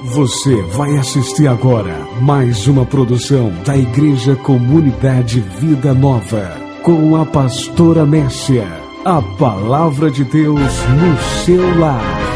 Você vai assistir agora mais uma produção da Igreja Comunidade Vida Nova, com a pastora Mércia. A palavra de Deus no seu lar.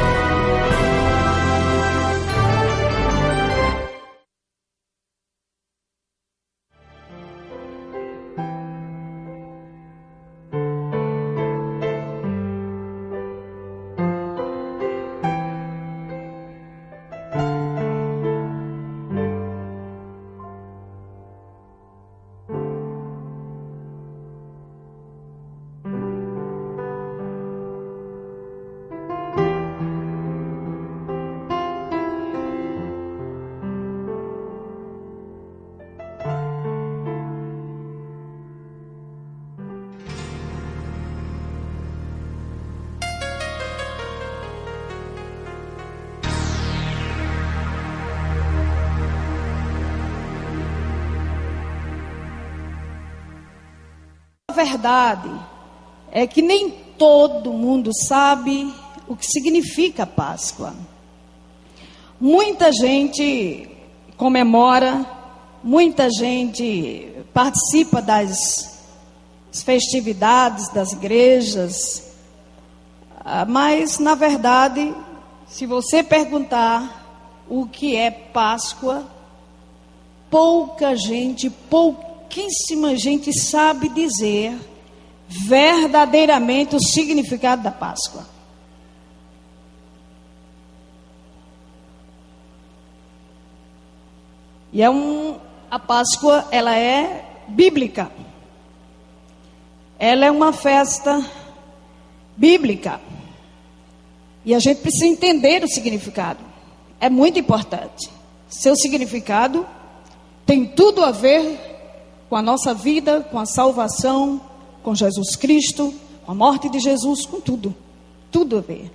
A verdade é que nem todo mundo sabe o que significa Páscoa. Muita gente comemora, muita gente participa das festividades das igrejas, mas na verdade, se você perguntar o que é Páscoa, pouquíssima gente sabe dizer verdadeiramente o significado da Páscoa. E a Páscoa, ela é bíblica. Ela é uma festa bíblica. E a gente precisa entender o significado. É muito importante. Seu significado tem tudo a ver com a nossa vida, com a salvação, com Jesus Cristo, com a morte de Jesus, com tudo. Tudo a ver.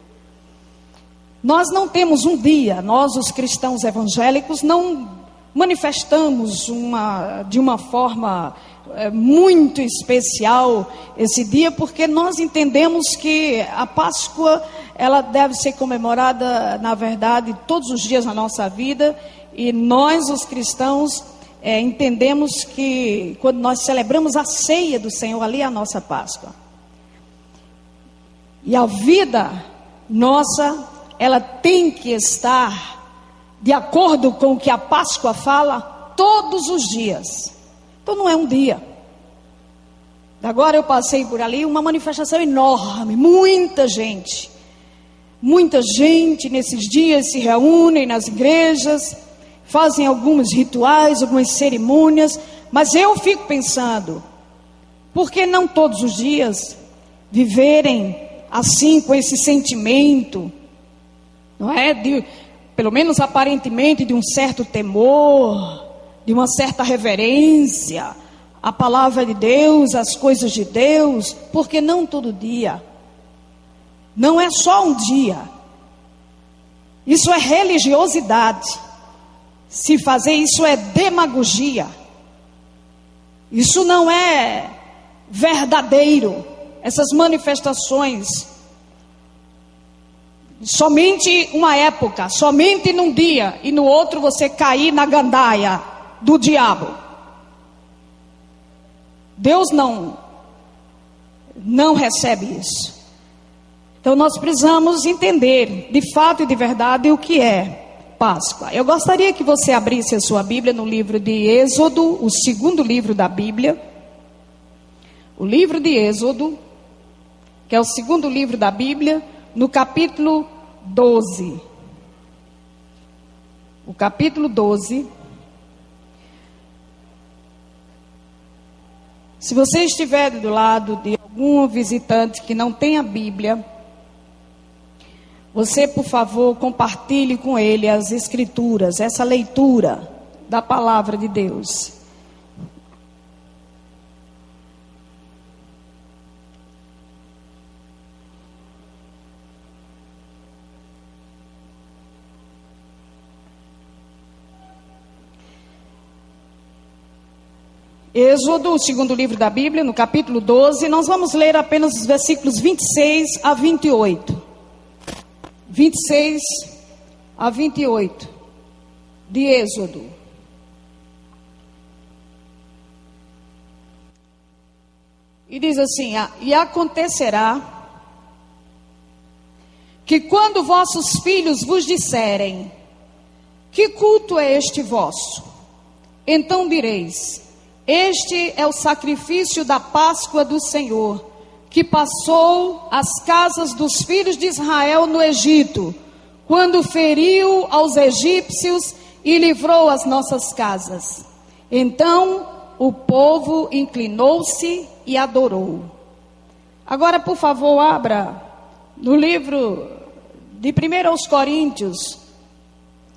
Nós não temos um dia, nós os cristãos evangélicos, não manifestamos de uma forma muito especial esse dia, porque nós entendemos que a Páscoa, ela deve ser comemorada, na verdade, todos os dias na nossa vida, e nós os cristãos entendemos que quando nós celebramos a ceia do Senhor, ali é a nossa Páscoa. E a vida nossa, ela tem que estar de acordo com o que a Páscoa fala todos os dias. Então não é um dia. Agora eu passei por ali, uma manifestação enorme, muita gente nesses dias se reúnem nas igrejas, fazem alguns rituais, algumas cerimônias, mas eu fico pensando, por que não todos os dias viverem assim, com esse sentimento, não é? Pelo menos aparentemente, de um certo temor, de uma certa reverência à palavra de Deus, às coisas de Deus, porque não todo dia. Não é só um dia. Isso é religiosidade. Se fazer isso é demagogia. Isso não é verdadeiro. Essas manifestações, somente uma época, somente num dia, e no outro você cair na gandaia do diabo. Deus não recebe isso. Então nós precisamos entender, de fato e de verdade, o que é Páscoa. Eu gostaria que você abrisse a sua Bíblia no livro de Êxodo, o segundo livro da Bíblia. O livro de Êxodo, que é o segundo livro da Bíblia, no capítulo 12. O capítulo 12. Se você estiver do lado de algum visitante que não tem a Bíblia, você, por favor, compartilhe com ele as Escrituras, essa leitura da palavra de Deus. Êxodo, o segundo livro da Bíblia, no capítulo 12, nós vamos ler apenas os versículos 26 a 28. 26 a 28. de Êxodo. E diz assim: e acontecerá que quando vossos filhos vos disserem: que culto é este vosso? Então direis: este é o sacrifício da Páscoa do Senhor, que passou as casas dos filhos de Israel no Egito, quando feriu aos egípcios e livrou as nossas casas. Então o povo inclinou-se e adorou. Agora, por favor, abra no livro de 1 aos Coríntios,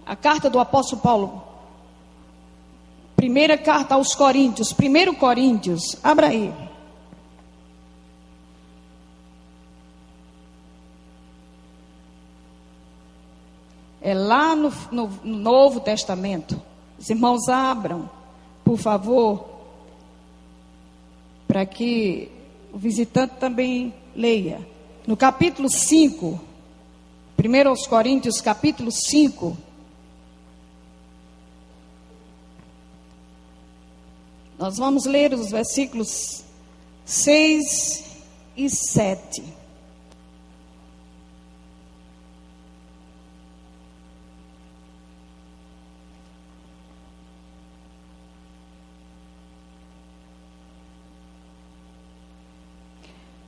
a carta do apóstolo Paulo. Primeira carta aos Coríntios, 1 Coríntios, abra aí. É lá no Novo Testamento. Os irmãos abram, por favor, para que o visitante também leia. No capítulo 5, 1 aos Coríntios, capítulo 5. Nós vamos ler os versículos 6 e 7.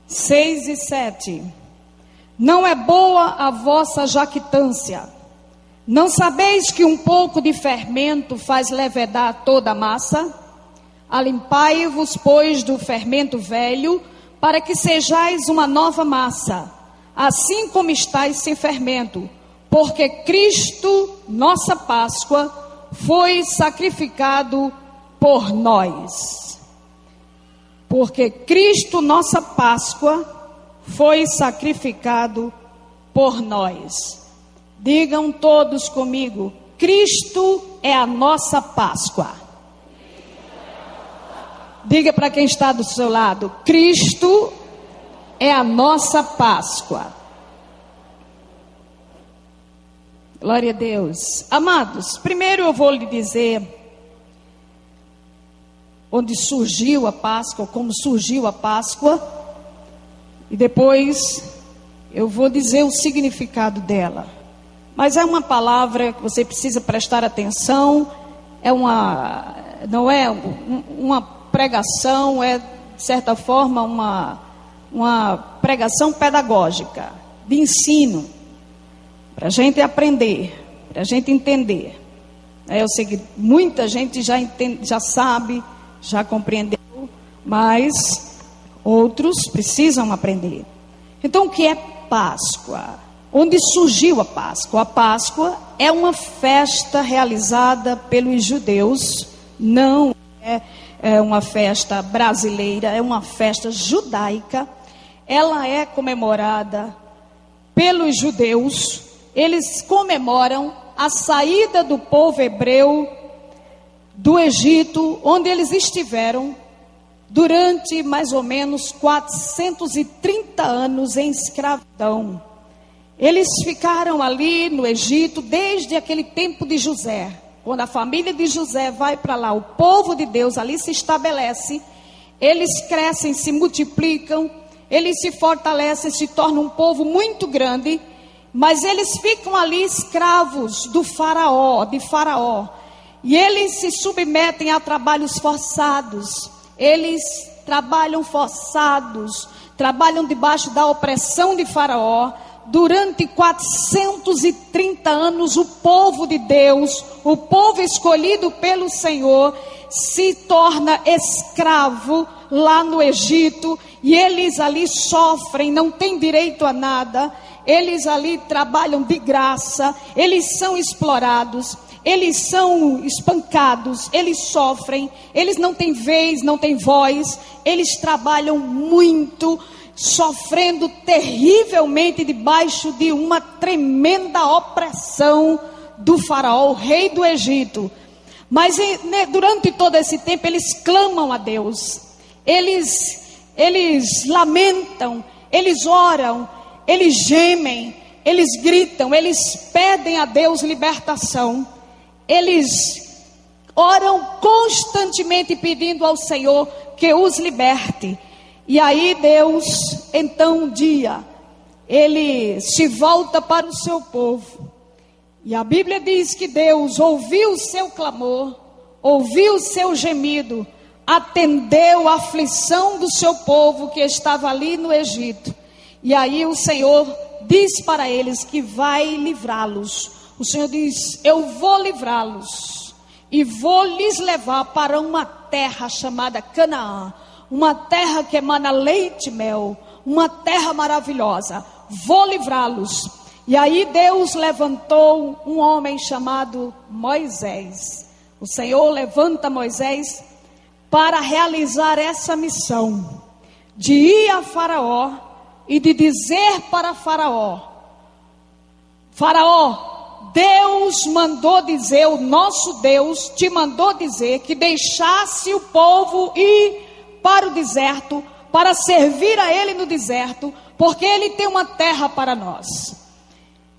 Seis e 7. Não é boa a vossa jactância. Não sabeis que um pouco de fermento faz levedar toda a massa? Alimpai-vos, pois, do fermento velho, para que sejais uma nova massa, assim como estáis sem fermento, porque Cristo, nossa Páscoa, foi sacrificado por nós. Porque Cristo, nossa Páscoa, foi sacrificado por nós. Digam todos comigo: Cristo é a nossa Páscoa. Diga para quem está do seu lado: Cristo é a nossa Páscoa. Glória a Deus. Amados, primeiro eu vou lhe dizer onde surgiu a Páscoa, como surgiu a Páscoa, e depois eu vou dizer o significado dela. Mas é uma palavra que você precisa prestar atenção, não é uma pregação, é de certa forma uma pregação pedagógica, de ensino, para a gente aprender, para a gente entender. Eu sei que muita gente já entende, já sabe, já compreendeu, mas outros precisam aprender. Então, o que é Páscoa? Onde surgiu a Páscoa? A Páscoa é uma festa realizada pelos judeus, não é uma festa brasileira, é uma festa judaica. Ela é comemorada pelos judeus. Eles comemoram a saída do povo hebreu do Egito, onde eles estiveram durante mais ou menos 430 anos em escravidão. Eles ficaram ali no Egito desde aquele tempo de José. Quando a família de José vai para lá, o povo de Deus ali se estabelece, eles crescem, se multiplicam, eles se fortalecem, se tornam um povo muito grande, mas eles ficam ali escravos de Faraó. E eles se submetem a trabalhos forçados. Eles trabalham forçados, trabalham debaixo da opressão de Faraó. Durante 430 anos, o povo de Deus, o povo escolhido pelo Senhor, se torna escravo lá no Egito. E eles ali sofrem, não têm direito a nada. Eles ali trabalham de graça, eles são explorados, eles são espancados, eles sofrem, eles não têm vez, não têm voz, eles trabalham muito, sofrendo terrivelmente debaixo de uma tremenda opressão do Faraó, o rei do Egito. Mas durante todo esse tempo eles clamam a Deus, eles lamentam, eles oram, eles gemem, eles gritam, eles pedem a Deus libertação. eles oram constantemente pedindo ao Senhor que os liberte. E aí Deus, então um dia, Ele se volta para o seu povo. E a Bíblia diz que Deus ouviu o seu clamor, ouviu o seu gemido, atendeu a aflição do seu povo que estava ali no Egito. E aí o Senhor diz para eles que vai livrá-los. O Senhor diz: eu vou livrá-los e vou lhes levar para uma terra chamada Canaã, uma terra que emana leite e mel, uma terra maravilhosa. Vou livrá-los. E aí Deus levantou um homem chamado Moisés. O Senhor levanta Moisés para realizar essa missão, de ir a Faraó e de dizer para Faraó: Faraó, Deus mandou dizer, o nosso Deus te mandou dizer que deixasse o povo ir para o deserto, para servir a Ele no deserto, porque Ele tem uma terra para nós.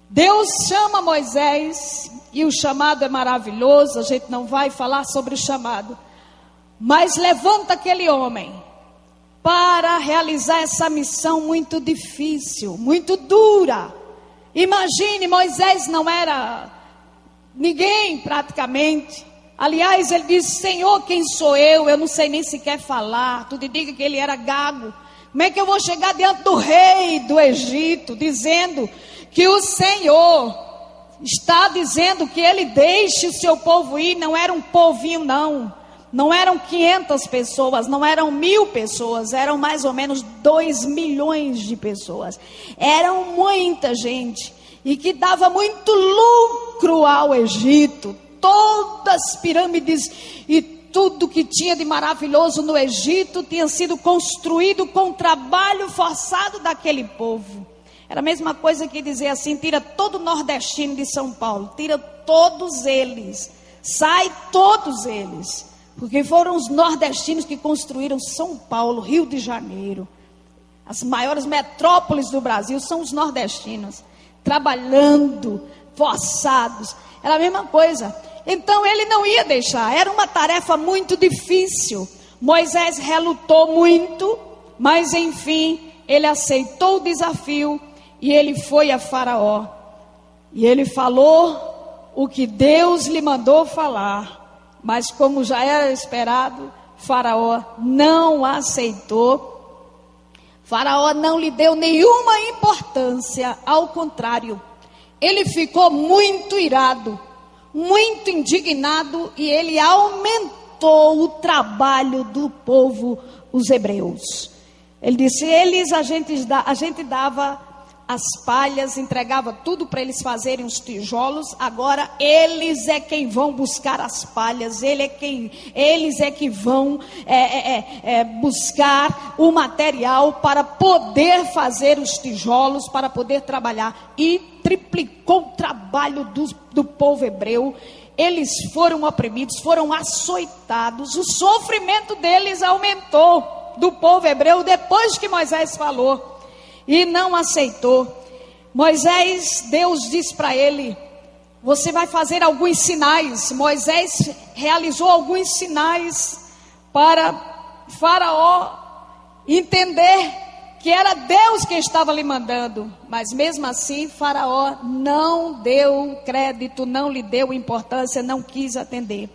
Deus chama Moisés, e o chamado é maravilhoso, a gente não vai falar sobre o chamado, mas levanta aquele homem para realizar essa missão muito difícil, muito dura. Imagine, Moisés não era ninguém praticamente. Aliás, ele disse: Senhor, quem sou eu? Eu não sei nem sequer falar. Tu te diga que ele era gago. Como é que eu vou chegar diante do rei do Egito, dizendo que o Senhor está dizendo que ele deixe o seu povo ir? Não era um povinho, não eram 500 pessoas, não eram 1000 pessoas, eram mais ou menos 2 milhões de pessoas. Eram muita gente, e que dava muito lucro ao Egito. Todas as pirâmides e tudo que tinha de maravilhoso no Egito tinha sido construído com o trabalho forçado daquele povo. Era a mesma coisa que dizer assim: tira todo o nordestino de São Paulo, tira todos eles, sai todos eles, porque foram os nordestinos que construíram São Paulo, Rio de Janeiro. As maiores metrópoles do Brasil são os nordestinos, trabalhando, forçados. Era a mesma coisa. Então ele não ia deixar, era uma tarefa muito difícil. Moisés relutou muito, mas enfim, ele aceitou o desafio e ele foi a Faraó. E ele falou o que Deus lhe mandou falar, mas como já era esperado, Faraó não aceitou. Faraó não lhe deu nenhuma importância, ao contrário, ele ficou muito irado, muito indignado, e ele aumentou o trabalho do povo, os hebreus. Ele disse: a gente dava as palhas, entregava tudo para eles fazerem os tijolos, agora eles é quem vão buscar as palhas, eles é que vão buscar o material para poder fazer os tijolos, para poder trabalhar. E triplicou o trabalho do povo hebreu. Eles foram oprimidos, foram açoitados, o sofrimento deles aumentou, do povo hebreu, depois que Moisés falou. E não aceitou. Moisés, Deus disse para ele: você vai fazer alguns sinais. Moisés realizou alguns sinais para Faraó entender que era Deus que estava lhe mandando. Mas mesmo assim, Faraó não deu crédito, não lhe deu importância, não quis atender.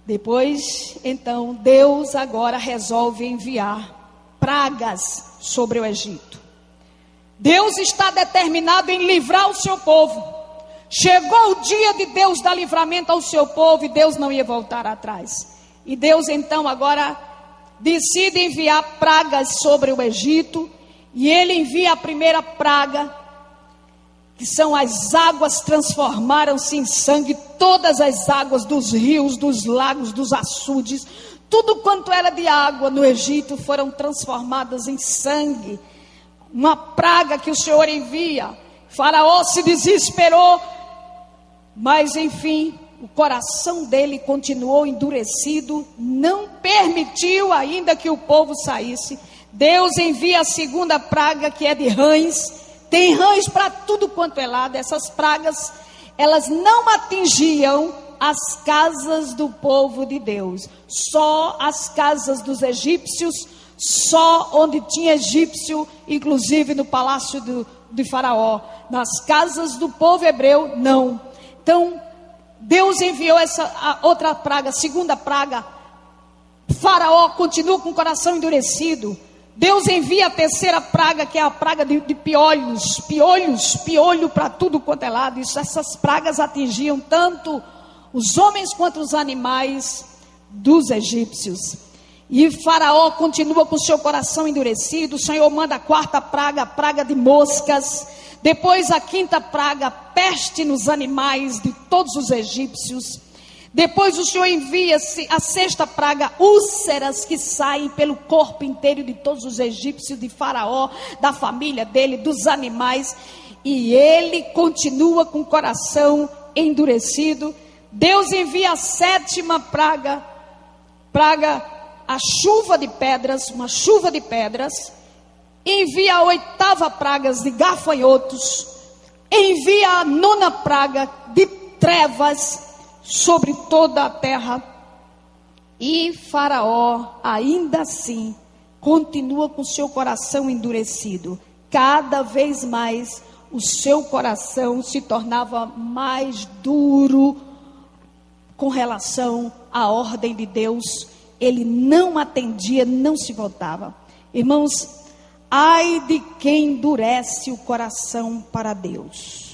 Depois, então, Deus agora resolve enviar pragas sobre o Egito. Deus está determinado em livrar o seu povo. Chegou o dia de Deus dar livramento ao seu povo, e Deus não ia voltar atrás. E Deus então agora decide enviar pragas sobre o Egito. E ele envia a primeira praga, que são as águas transformaram-se em sangue. Todas as águas dos rios, dos lagos, dos açudes, tudo quanto era de água no Egito foram transformadas em sangue. Uma praga que o Senhor envia. Faraó se desesperou, mas enfim, o coração dele continuou endurecido, não permitiu ainda que o povo saísse. Deus envia a segunda praga, que é de rãs. Tem rãs para tudo quanto é lado. Essas pragas, elas não atingiam as casas do povo de Deus, só as casas dos egípcios, só onde tinha egípcio, inclusive no palácio de Faraó. Nas casas do povo hebreu, não. Então, Deus enviou a outra praga, a segunda praga. Faraó continua com o coração endurecido. Deus envia a terceira praga, que é a praga de piolhos, piolho para tudo quanto é lado. Essas pragas atingiam tanto os homens quanto os animais dos egípcios. E Faraó continua com o seu coração endurecido. O Senhor manda a quarta praga, a praga de moscas. Depois a quinta praga, peste nos animais de todos os egípcios. Depois o Senhor envia a sexta praga, úlceras que saem pelo corpo inteiro de todos os egípcios, de Faraó, da família dele, dos animais. E ele continua com o coração endurecido. Deus envia a sétima praga, a chuva de pedras, uma chuva de pedras. Envia a oitava praga de gafanhotos. Envia a nona praga de trevas sobre toda a terra. E Faraó, ainda assim, continua com seu coração endurecido. Cada vez mais o seu coração se tornava mais duro com relação à ordem de Deus. Ele não atendia, não se voltava. Irmãos, ai de quem endurece o coração para Deus.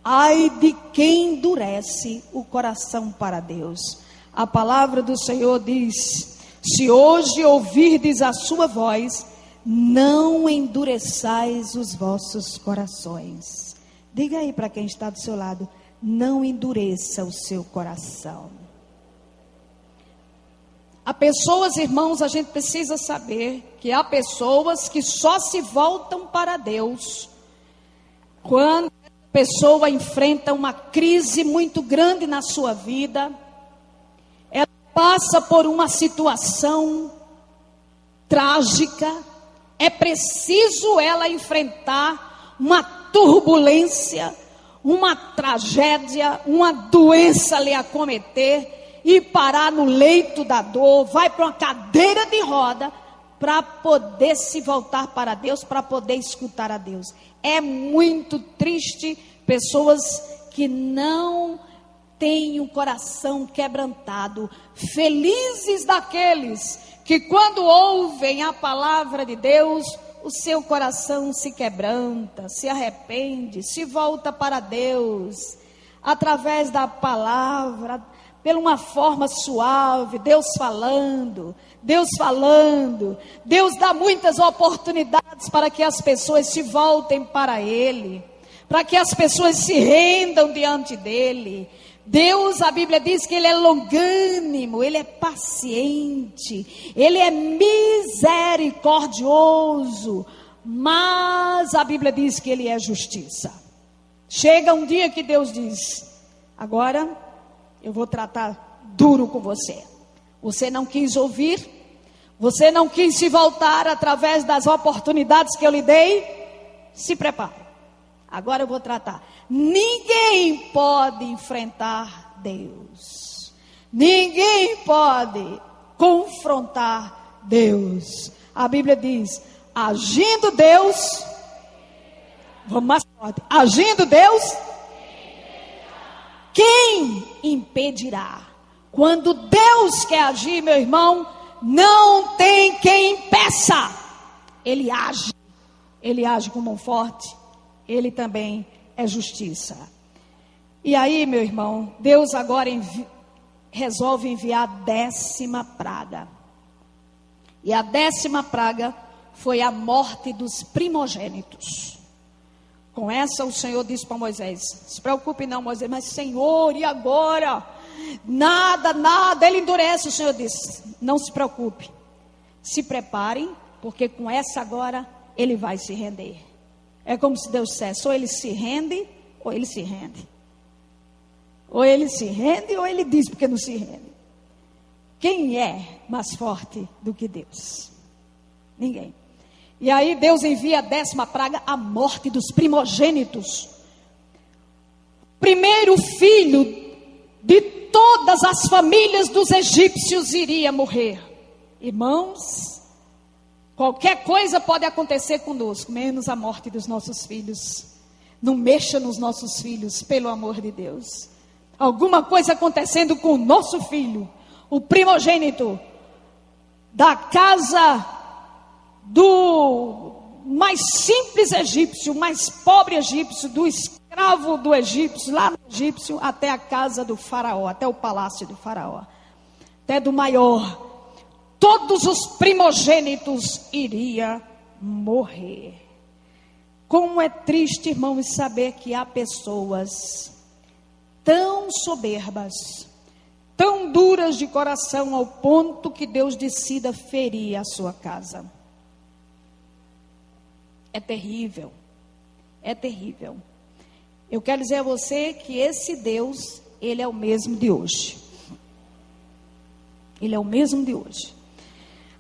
Ai de quem endurece o coração para Deus. A palavra do Senhor diz: se hoje ouvirdes a sua voz, não endureçais os vossos corações. Diga aí para quem está do seu lado: não endureça o seu coração. Há pessoas, irmãos, a gente precisa saber que há pessoas que só se voltam para Deus quando a pessoa enfrenta uma crise muito grande na sua vida. Ela passa por uma situação trágica. É preciso ela enfrentar uma turbulência, uma tragédia, uma doença lhe acometer e parar no leito da dor, vai para uma cadeira de roda para poder se voltar para Deus, para poder escutar a Deus. É muito triste pessoas que não têm o coração quebrantado. Felizes daqueles que quando ouvem a palavra de Deus, o seu coração se quebranta, se arrepende, se volta para Deus, através da palavra, por uma forma suave, Deus falando, Deus dá muitas oportunidades para que as pessoas se voltem para Ele, para que as pessoas se rendam diante dEle. Deus, a Bíblia diz que Ele é longânimo, Ele é paciente, Ele é misericordioso, mas a Bíblia diz que Ele é justiça. Chega um dia que Deus diz: agora eu vou tratar duro com você. Você não quis ouvir, você não quis se voltar através das oportunidades que eu lhe dei. Se prepare, agora eu vou tratar. Ninguém pode enfrentar Deus, ninguém pode confrontar Deus. A Bíblia diz: agindo Deus, vamos mais forte, agindo Deus, quem impedirá? Quando Deus quer agir, meu irmão, não tem quem impeça. Ele age com mão forte, Ele também é justiça. E aí, meu irmão, Deus agora resolve enviar a 10ª praga. E a 10ª praga foi a morte dos primogênitos. Com essa o Senhor disse para Moisés: se preocupe não, Moisés. Mas Senhor, e agora? Nada, ele endurece. O Senhor disse: não se preocupe, se preparem, porque com essa agora ele vai se render. É como se Deus dissesse: ou ele se rende, ou ele se rende. Ou ele se rende, ou ele diz porque não se rende. Quem é mais forte do que Deus? Ninguém. E aí Deus envia a 10ª praga, a morte dos primogênitos. primeiro filho de todas as famílias dos egípcios iria morrer. Irmãos, qualquer coisa pode acontecer conosco, menos a morte dos nossos filhos. Não mexa nos nossos filhos, pelo amor de Deus. Alguma coisa acontecendo com o nosso filho, o primogênito da casa do mais simples egípcio, mais pobre egípcio, do escravo do egípcio, lá no egípcio, até a casa do faraó, até o palácio do faraó, até do maior. Todos os primogênitos iriam morrer. Como é triste, irmãos, saber que há pessoas tão soberbas, tão duras de coração, ao ponto que Deus decida ferir a sua casa. É terrível, é terrível. Eu quero dizer a você que esse Deus, Ele é o mesmo de hoje. Ele é o mesmo de hoje.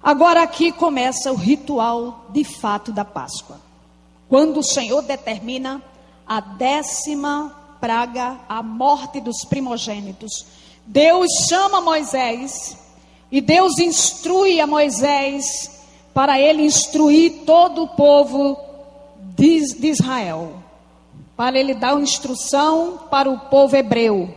Agora aqui começa o ritual de fato da Páscoa. Quando o Senhor determina a 10ª praga, a morte dos primogênitos. Deus chama Moisés e Deus instrui a Moisés para ele instruir todo o povo de Israel. Para ele dar uma instrução para o povo hebreu.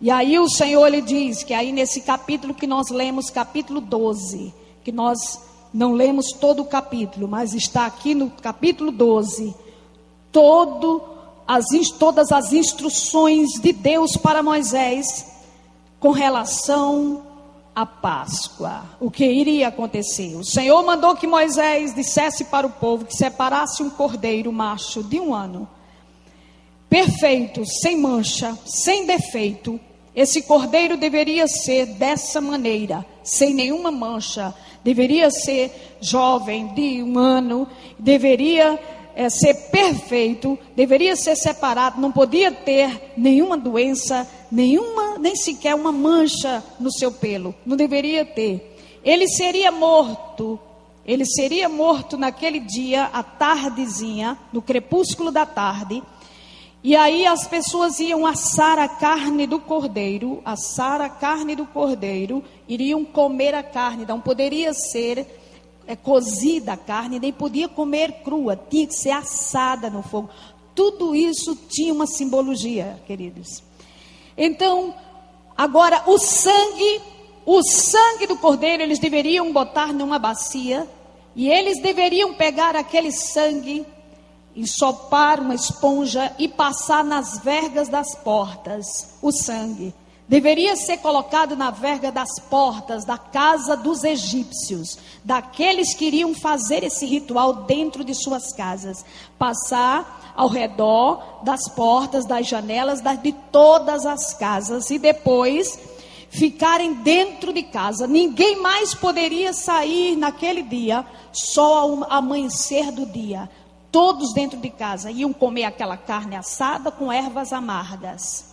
E aí o Senhor lhe diz, que aí nesse capítulo que nós lemos, capítulo 12, que nós não lemos todo o capítulo, mas está aqui no capítulo 12, todas as instruções de Deus para Moisés com relação à Páscoa, o que iria acontecer. O Senhor mandou que Moisés dissesse para o povo que separasse um cordeiro macho de 1 ano, perfeito, sem mancha, sem defeito. Esse cordeiro deveria ser dessa maneira, sem nenhuma mancha, deveria ser jovem de 1 ano, deveria ser perfeito, deveria ser separado, não podia ter nenhuma doença, nem sequer uma mancha no seu pelo, não deveria ter. Ele seria morto naquele dia, à tardezinha, no crepúsculo da tarde. E aí as pessoas iam assar a carne do cordeiro, iriam comer a carne, não poderia ser cozida a carne, nem podia comer crua, tinha que ser assada no fogo. Tudo isso tinha uma simbologia, queridos. Então, agora o sangue do cordeiro, eles deveriam botar numa bacia, e eles deveriam pegar aquele sangue, ensopar uma esponja e passar nas vergas das portas. O sangue deveria ser colocado na verga das portas da casa dos egípcios, daqueles que iriam fazer esse ritual dentro de suas casas. Passar ao redor das portas, das janelas, de todas as casas, e depois ficarem dentro de casa. Ninguém mais poderia sair naquele dia, só ao amanhecer do dia. Todos dentro de casa iam comer aquela carne assada com ervas amargas.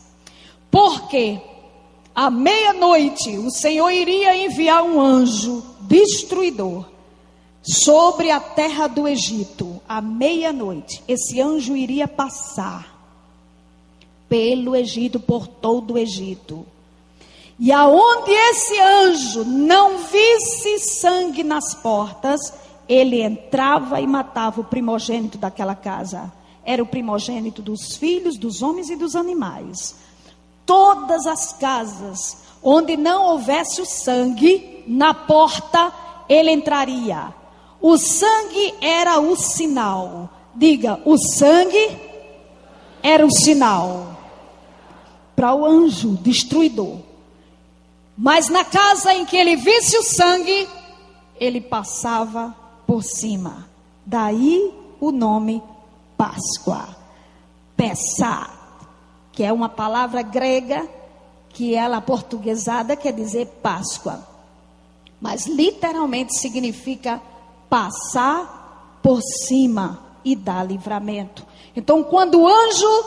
Porque à meia-noite o Senhor iria enviar um anjo destruidor sobre a terra do Egito. À meia-noite esse anjo iria passar pelo Egito, por todo o Egito. E aonde esse anjo não visse sangue nas portas, ele entrava e matava o primogênito daquela casa. Era o primogênito dos filhos, dos homens e dos animais. Todas as casas onde não houvesse o sangue, na porta ele entraria. O sangue era o sinal. Diga, o sangue era o sinal para o anjo destruidor. Mas na casa em que ele visse o sangue, ele passava por cima. Daí o nome Páscoa. Pessá, que é uma palavra grega, que ela portuguesada quer dizer Páscoa. Mas literalmente significa passar por cima e dar livramento. Então quando o anjo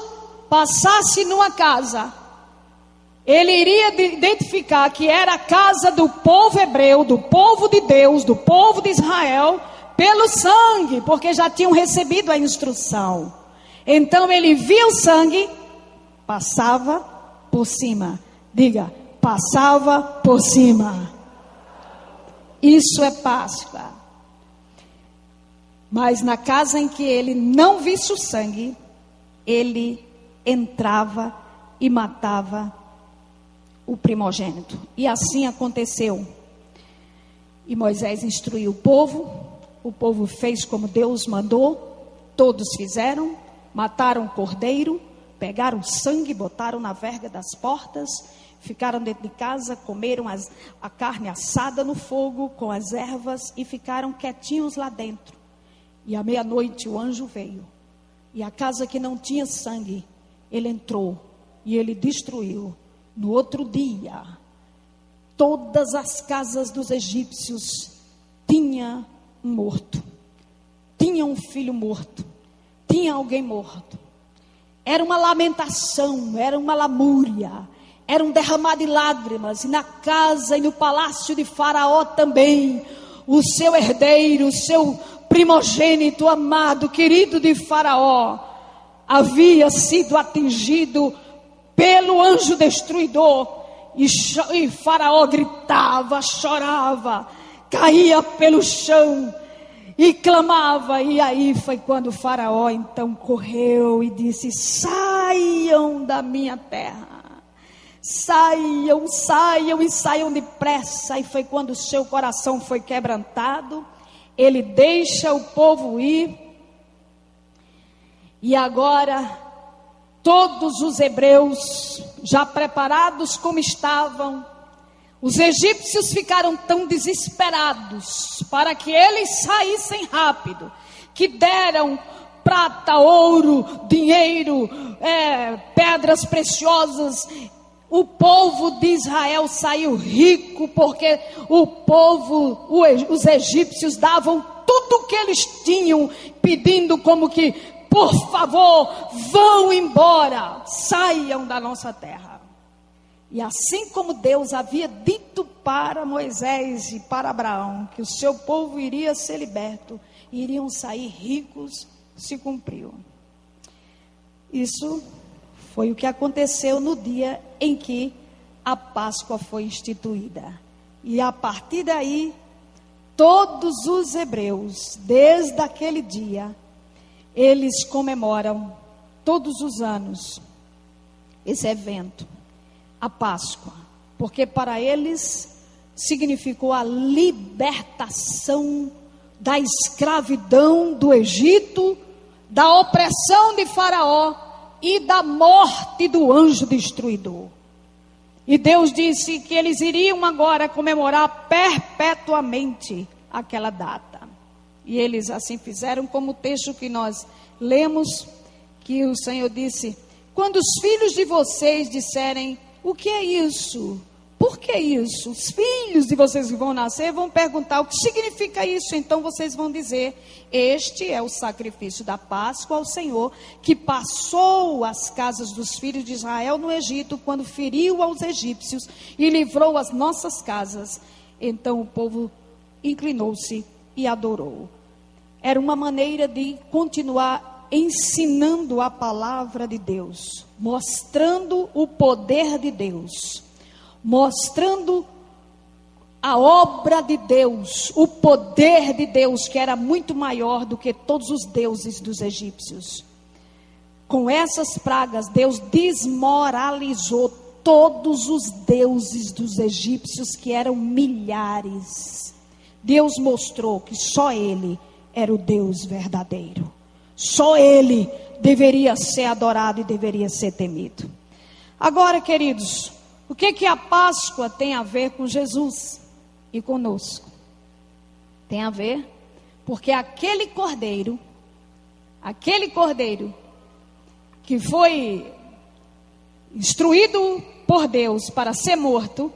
passasse numa casa, ele iria identificar que era a casa do povo hebreu, do povo de Deus, do povo de Israel, pelo sangue, porque já tinham recebido a instrução. Então ele via o sangue, passava por cima. Diga, passava por cima. Isso é Páscoa. Mas na casa em que ele não visse o sangue, ele entrava e matava o primogênito. E assim aconteceu. E Moisés instruiu o povo fez como Deus mandou, todos fizeram, mataram o cordeiro, pegaram o sangue, botaram na verga das portas, ficaram dentro de casa, comeram a carne assada no fogo com as ervas e ficaram quietinhos lá dentro. E à meia-noite o anjo veio, e a casa que não tinha sangue, ele entrou e ele destruiu. No outro dia, todas as casas dos egípcios tinha um morto, tinha um filho morto, tinha alguém morto. Era uma lamentação, era uma lamúria, era um derramar de lágrimas. E na casa e no palácio de Faraó também, o seu herdeiro, o seu primogênito amado, querido de Faraó, havia sido atingido pelo anjo destruidor. E Faraó gritava, chorava, caía pelo chão e clamava. E aí foi quando Faraó então correu e disse: saiam da minha terra, saiam, saiam e saiam depressa. E foi quando o seu coração foi quebrantado, ele deixa o povo ir. E agora todos os hebreus, já preparados como estavam, os egípcios ficaram tão desesperados para que eles saíssem rápido, que deram prata, ouro, dinheiro, pedras preciosas. O povo de Israel saiu rico, porque os egípcios davam tudo o que eles tinham, pedindo como que, por favor, vão embora, saiam da nossa terra. E assim como Deus havia dito para Moisés e para Abraão, que o seu povo iria ser liberto, iriam sair ricos, se cumpriu. Isso foi o que aconteceu no dia em que a Páscoa foi instituída. E a partir daí, todos os hebreus, desde aquele dia, eles comemoram todos os anos esse evento, a Páscoa, porque para eles significou a libertação da escravidão do Egito, da opressão de Faraó e da morte do anjo destruidor. E Deus disse que eles iriam agora comemorar perpetuamente aquela data. E eles assim fizeram, como o texto que nós lemos, que o Senhor disse: quando os filhos de vocês disserem, o que é isso? Por que isso? Os filhos de vocês que vão nascer vão perguntar, o que significa isso? Então vocês vão dizer, este é o sacrifício da Páscoa ao Senhor, que passou as casas dos filhos de Israel no Egito, quando feriu aos egípcios e livrou as nossas casas. Então o povo inclinou-se e adorou. Era uma maneira de continuar ensinando a palavra de Deus, mostrando o poder de Deus, mostrando a obra de Deus, o poder de Deus, que era muito maior do que todos os deuses dos egípcios. Com essas pragas, Deus desmoralizou todos os deuses dos egípcios, que eram milhares. Deus mostrou que só Ele era o Deus verdadeiro. Só Ele deveria ser adorado e deveria ser temido. Agora, queridos, o que a Páscoa tem a ver com Jesus e conosco? Tem a ver, porque aquele cordeiro que foi instruído por Deus para ser morto,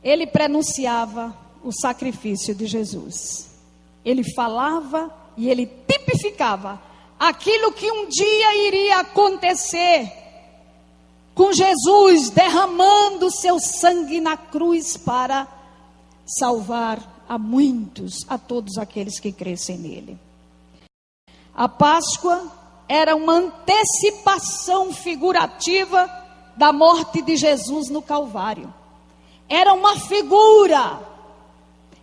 ele prenunciava o sacrifício de Jesus. Ele falava e ele tipificava aquilo que um dia iria acontecer com Jesus derramando seu sangue na cruz para salvar a muitos, a todos aqueles que crescem nele. A Páscoa era uma antecipação figurativa da morte de Jesus no Calvário. Era uma figura,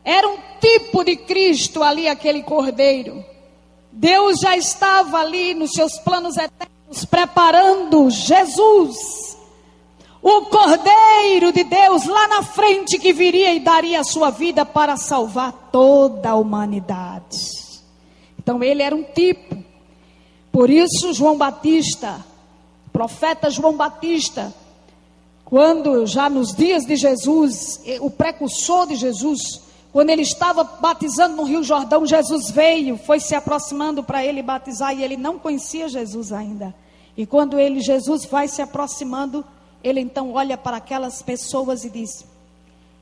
era um tipo de Cristo ali, aquele cordeiro. Deus já estava ali nos seus planos eternos, preparando Jesus, o cordeiro de Deus, lá na frente, que viria e daria a sua vida para salvar toda a humanidade. Então ele era um tipo. Por isso João Batista, profeta João Batista, quando já nos dias de Jesus, o precursor de Jesus, quando ele estava batizando no Rio Jordão, Jesus veio, foi se aproximando para ele batizar, e ele não conhecia Jesus ainda. E quando Jesus vai se aproximando, ele então olha para aquelas pessoas e diz: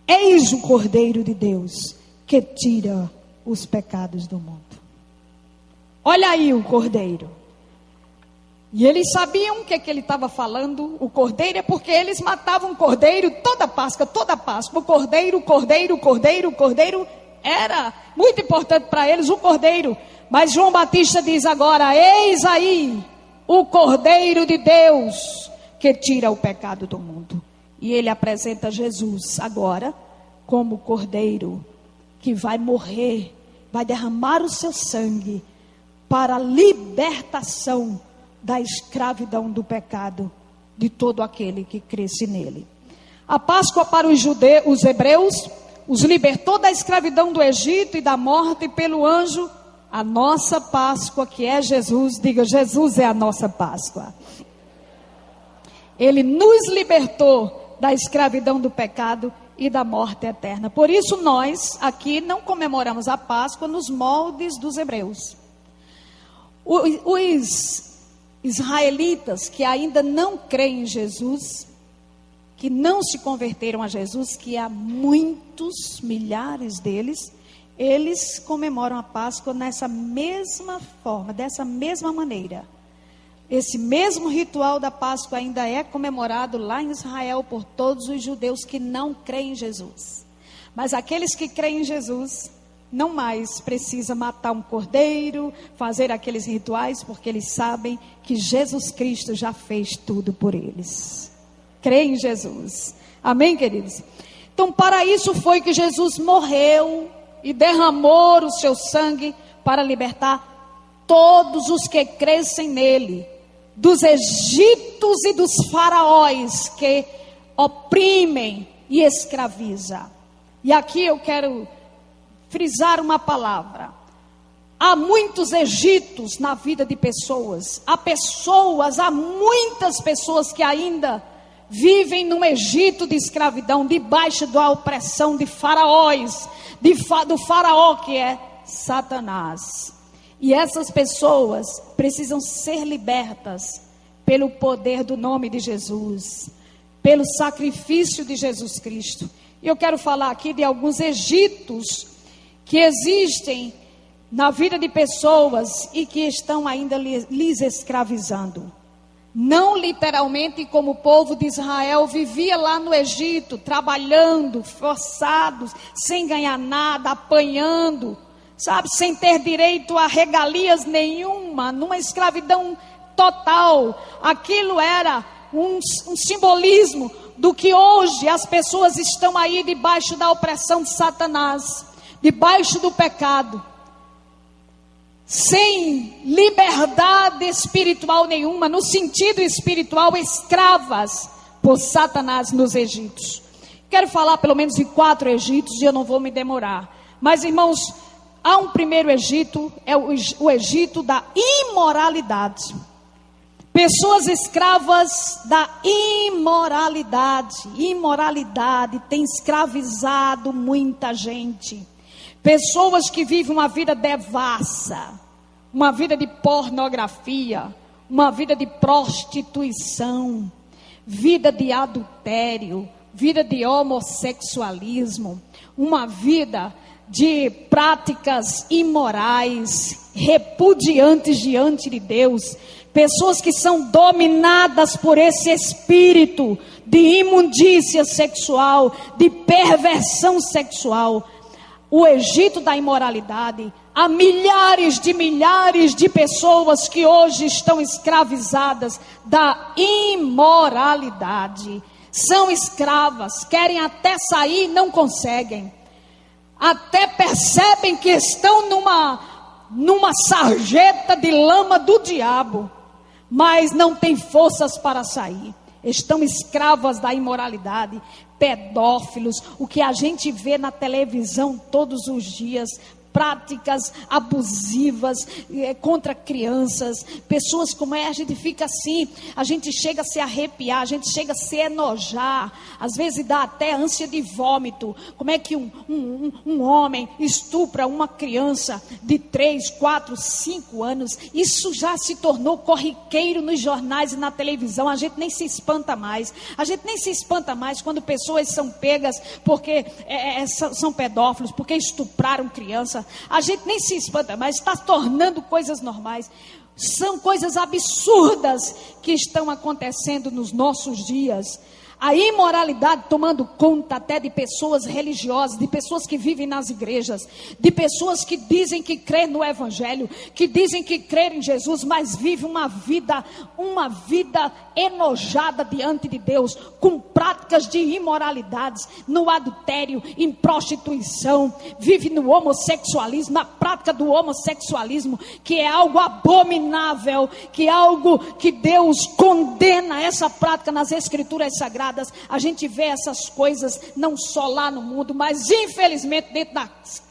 eis o Cordeiro de Deus que tira os pecados do mundo. Olha aí o Cordeiro. E eles sabiam o que ele estava falando. O cordeiro é porque eles matavam cordeiro toda Páscoa, toda Páscoa. O cordeiro era muito importante para eles, o cordeiro. Mas João Batista diz agora: eis aí o Cordeiro de Deus que tira o pecado do mundo. E ele apresenta Jesus agora como cordeiro que vai morrer, vai derramar o seu sangue para a libertação da escravidão do pecado de todo aquele que cresce nele. A Páscoa para os hebreus os libertou da escravidão do Egito e da morte pelo anjo. A nossa Páscoa, que é Jesus, diga: Jesus é a nossa Páscoa. Ele nos libertou da escravidão do pecado e da morte eterna. Por isso nós aqui não comemoramos a Páscoa nos moldes dos hebreus. Os israelitas que ainda não creem em Jesus, que não se converteram a Jesus, que há muitos, milhares deles, eles comemoram a Páscoa nessa mesma forma, dessa mesma maneira. Esse mesmo ritual da Páscoa ainda é comemorado lá em Israel por todos os judeus que não creem em Jesus. Mas aqueles que creem em Jesus não mais precisa matar um cordeiro, fazer aqueles rituais, porque eles sabem que Jesus Cristo já fez tudo por eles. Creem em Jesus. Amém, queridos? Então, para isso foi que Jesus morreu e derramou o seu sangue para libertar todos os que crescem nele, dos egípcios e dos faraós que oprimem e escravizam. E aqui eu quero frisar uma palavra. Há muitos Egitos na vida de pessoas. Há muitas pessoas que ainda vivem num Egito de escravidão, debaixo da opressão de faraós, do faraó que é Satanás. E essas pessoas precisam ser libertas pelo poder do nome de Jesus, pelo sacrifício de Jesus Cristo. E eu quero falar aqui de alguns Egitos que existem na vida de pessoas e que estão ainda lhes escravizando. Não literalmente como o povo de Israel vivia lá no Egito, trabalhando, forçados, sem ganhar nada, apanhando, sabe, sem ter direito a regalias nenhuma, numa escravidão total. Aquilo era um simbolismo do que hoje as pessoas estão aí debaixo da opressão de Satanás, debaixo do pecado, sem liberdade espiritual nenhuma, no sentido espiritual, escravas por Satanás nos Egitos. Quero falar pelo menos de 4 Egitos e eu não vou me demorar. Mas, irmãos, há um primeiro Egito, é o Egito da imoralidade. Pessoas escravas da imoralidade. Imoralidade tem escravizado muita gente. Pessoas que vivem uma vida devassa, uma vida de pornografia, uma vida de prostituição, vida de adultério, vida de homossexualismo, uma vida de práticas imorais, repudiantes diante de Deus. Pessoas que são dominadas por esse espírito de imundícia sexual, de perversão sexual. O Egito da imoralidade Há milhares de pessoas que hoje estão escravizadas da imoralidade. São escravas, querem até sair, não conseguem. Até percebem que estão numa sarjeta de lama do diabo, mas não têm forças para sair. Estão escravas da imoralidade, pedófilos, o que a gente vê na televisão todos os dias, práticas abusivas contra crianças, pessoas como a gente fica assim, a gente chega a se arrepiar, a gente chega a se enojar, às vezes dá até ânsia de vômito. Como é que um homem estupra uma criança de 3, 4, 5 anos? Isso já se tornou corriqueiro nos jornais e na televisão. A gente nem se espanta mais. A gente nem se espanta mais quando pessoas são pegas porque são pedófilos, porque estupraram criança. A gente nem se espanta mais, está tornando coisas normais. São coisas absurdas que estão acontecendo nos nossos dias. A imoralidade tomando conta até de pessoas religiosas, de pessoas que vivem nas igrejas, de pessoas que dizem que crêem no Evangelho, que dizem que crêem em Jesus, mas vivem uma vida enojada diante de Deus, com práticas de imoralidades, no adultério, em prostituição, vive no homossexualismo, na prática do homossexualismo, que é algo abominável, que é algo que Deus condena essa prática nas Escrituras Sagradas. A gente vê essas coisas não só lá no mundo, mas infelizmente dentro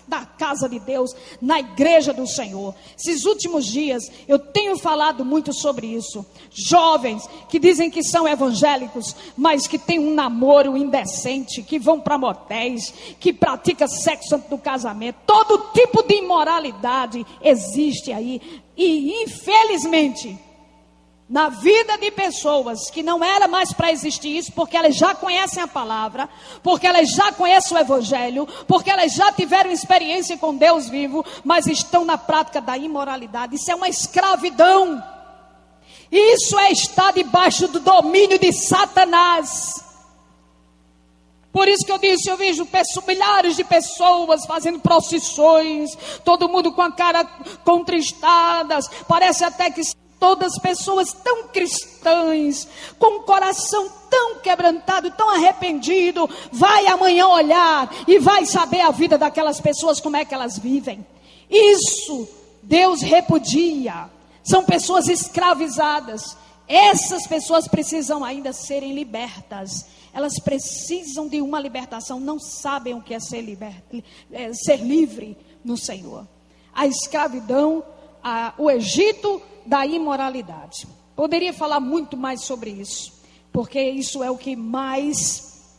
da casa de Deus, na igreja do Senhor. Esses últimos dias eu tenho falado muito sobre isso. Jovens que dizem que são evangélicos, mas que têm um namoro indecente, que vão para motéis, que praticam sexo antes do casamento. Todo tipo de imoralidade existe aí. E infelizmente, na vida de pessoas que não era mais para existir isso, porque elas já conhecem a palavra, porque elas já conhecem o Evangelho, porque elas já tiveram experiência com Deus vivo, mas estão na prática da imoralidade. Isso é uma escravidão. Isso é estar debaixo do domínio de Satanás. Por isso que eu disse, eu vejo milhares de pessoas fazendo procissões, todo mundo com a cara contristadas, parece até que todas pessoas tão cristãs, com o coração tão quebrantado, tão arrependido. Vai amanhã olhar e vai saber a vida daquelas pessoas, como é que elas vivem. Isso Deus repudia. São pessoas escravizadas. Essas pessoas precisam ainda serem libertas. Elas precisam de uma libertação. Não sabem o que é ser livre no Senhor. A escravidão, o Egito da imoralidade. Poderia falar muito mais sobre isso, porque isso é o que mais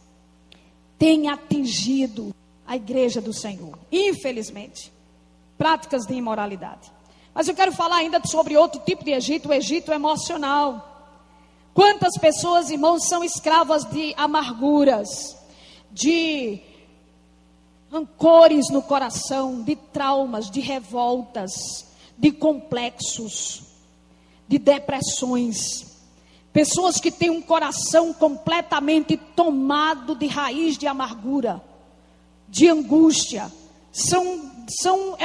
tem atingido a igreja do Senhor, infelizmente, práticas de imoralidade. Mas eu quero falar ainda sobre outro tipo de Egito, o Egito emocional. Quantas pessoas, irmãos, são escravas de amarguras, de rancores no coração, de traumas, de revoltas, de complexos, de depressões. Pessoas que têm um coração completamente tomado de raiz de amargura, de angústia.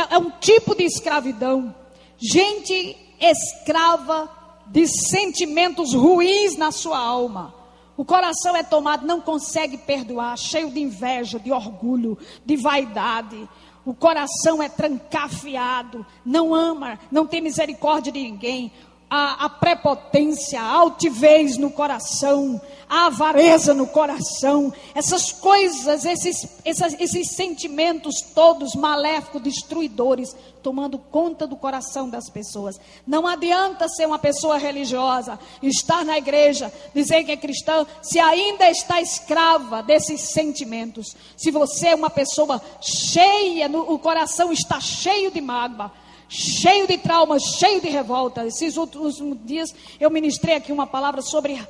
É um tipo de escravidão. Gente escrava de sentimentos ruins na sua alma. O coração é tomado, não consegue perdoar, cheio de inveja, de orgulho, de vaidade. O coração é trancafiado, não ama, não tem misericórdia de ninguém. A prepotência, a altivez no coração, a avareza no coração, essas coisas, esses sentimentos todos maléficos, destruidores, tomando conta do coração das pessoas. Não adianta ser uma pessoa religiosa, estar na igreja, dizer que é cristão, se ainda está escrava desses sentimentos. Se você é uma pessoa cheia, o coração está cheio de mágoa, cheio de traumas, cheio de revolta. Esses últimos dias eu ministrei aqui uma palavra sobre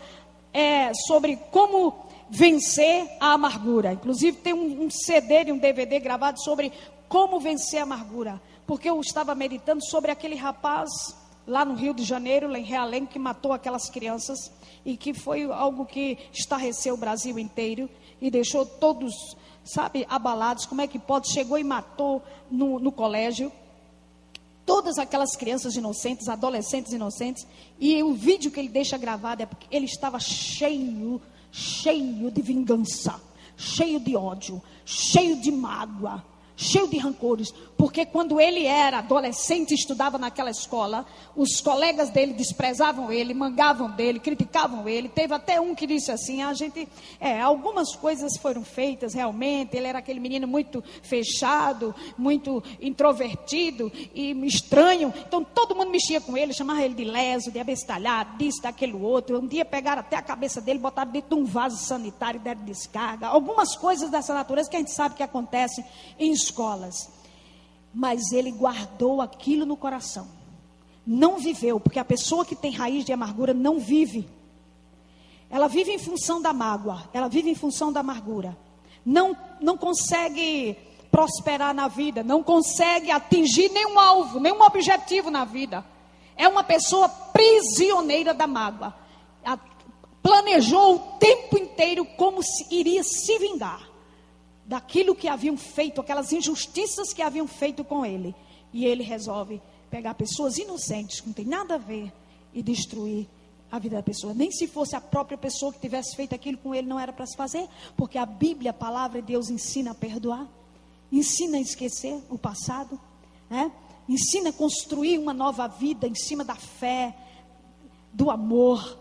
como vencer a amargura. Inclusive tem um CD e um DVD gravado sobre como vencer a amargura. Porque eu estava meditando sobre aquele rapaz lá no Rio de Janeiro, lá em Realengo, que matou aquelas crianças. E que foi algo que estarreceu o Brasil inteiro e deixou todos, abalados. Como é que pode? Chegou e matou no colégio. todas aquelas crianças inocentes, adolescentes inocentes, e o vídeo que ele deixa gravado é porque ele estava cheio de vingança, cheio de ódio, cheio de mágoa, cheio de rancores, porque quando ele era adolescente e estudava naquela escola, os colegas dele desprezavam ele, mangavam dele, criticavam ele. Teve até um que disse assim, algumas coisas foram feitas realmente, ele era aquele menino muito fechado, muito introvertido e estranho, então todo mundo mexia com ele, chamava ele de leso, de abestalhado, disso, daquele outro. Um dia pegaram até a cabeça dele, botaram dentro de um vaso sanitário e deram descarga, algumas coisas dessa natureza que a gente sabe que acontecem em escolas. Mas ele guardou aquilo no coração, não viveu, porque a pessoa que tem raiz de amargura não vive, ela vive em função da mágoa, ela vive em função da amargura, não consegue prosperar na vida, não consegue atingir nenhum alvo, nenhum objetivo na vida, é uma pessoa prisioneira da mágoa, planejou o tempo inteiro como iria se vingar daquilo que haviam feito, aquelas injustiças que haviam feito com ele. E ele resolve pegar pessoas inocentes, que não tem nada a ver, e destruir a vida da pessoa. Nem se fosse a própria pessoa que tivesse feito aquilo com ele, não era para se fazer. Porque a Bíblia, a palavra de Deus, ensina a perdoar, ensina a esquecer o passado, né? Ensina a construir uma nova vida em cima da fé, do amor,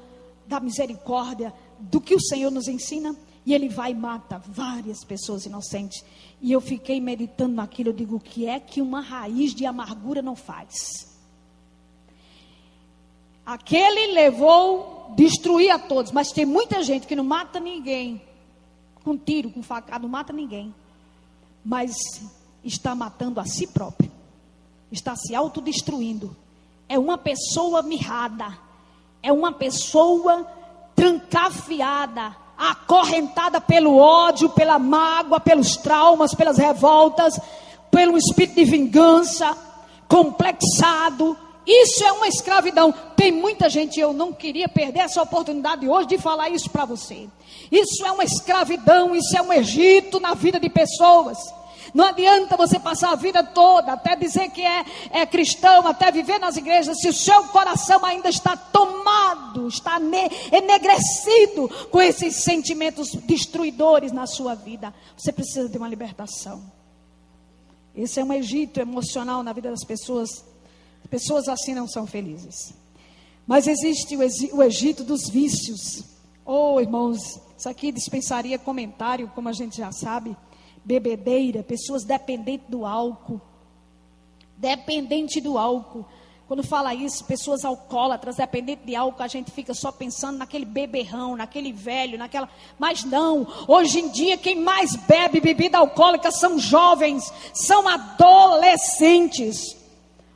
da misericórdia, do que o Senhor nos ensina. E ele vai e mata várias pessoas inocentes. E eu fiquei meditando naquilo. Eu digo, o que é que uma raiz de amargura não faz? Aquele levou, destruir a todos. Mas tem muita gente que não mata ninguém. Com tiro, com facada, não mata ninguém. Mas está matando a si próprio. Está se autodestruindo. É uma pessoa mirrada. É uma pessoa trancafiada, acorrentada pelo ódio, pela mágoa, pelos traumas, pelas revoltas, pelo espírito de vingança, complexado. Isso é uma escravidão. Tem muita gente, eu não queria perder essa oportunidade hoje de falar isso para você. Isso é uma escravidão, isso é um Egito na vida de pessoas. Não adianta você passar a vida toda, até dizer que é cristão, até viver nas igrejas, se o seu coração ainda está tomado, está enegrecido com esses sentimentos destruidores na sua vida. Você precisa de uma libertação. Esse é um Egito emocional na vida das pessoas. Pessoas assim não são felizes. Mas existe o Egito dos vícios. Oh, irmãos, isso aqui dispensaria comentário, como a gente já sabe. Bebedeira, pessoas dependentes do álcool. Dependente do álcool. Quando fala isso, pessoas alcoólatras, dependentes de álcool, a gente fica só pensando naquele beberrão, naquele velho, naquela... Mas não, hoje em dia quem mais bebe bebida alcoólica são jovens, são adolescentes.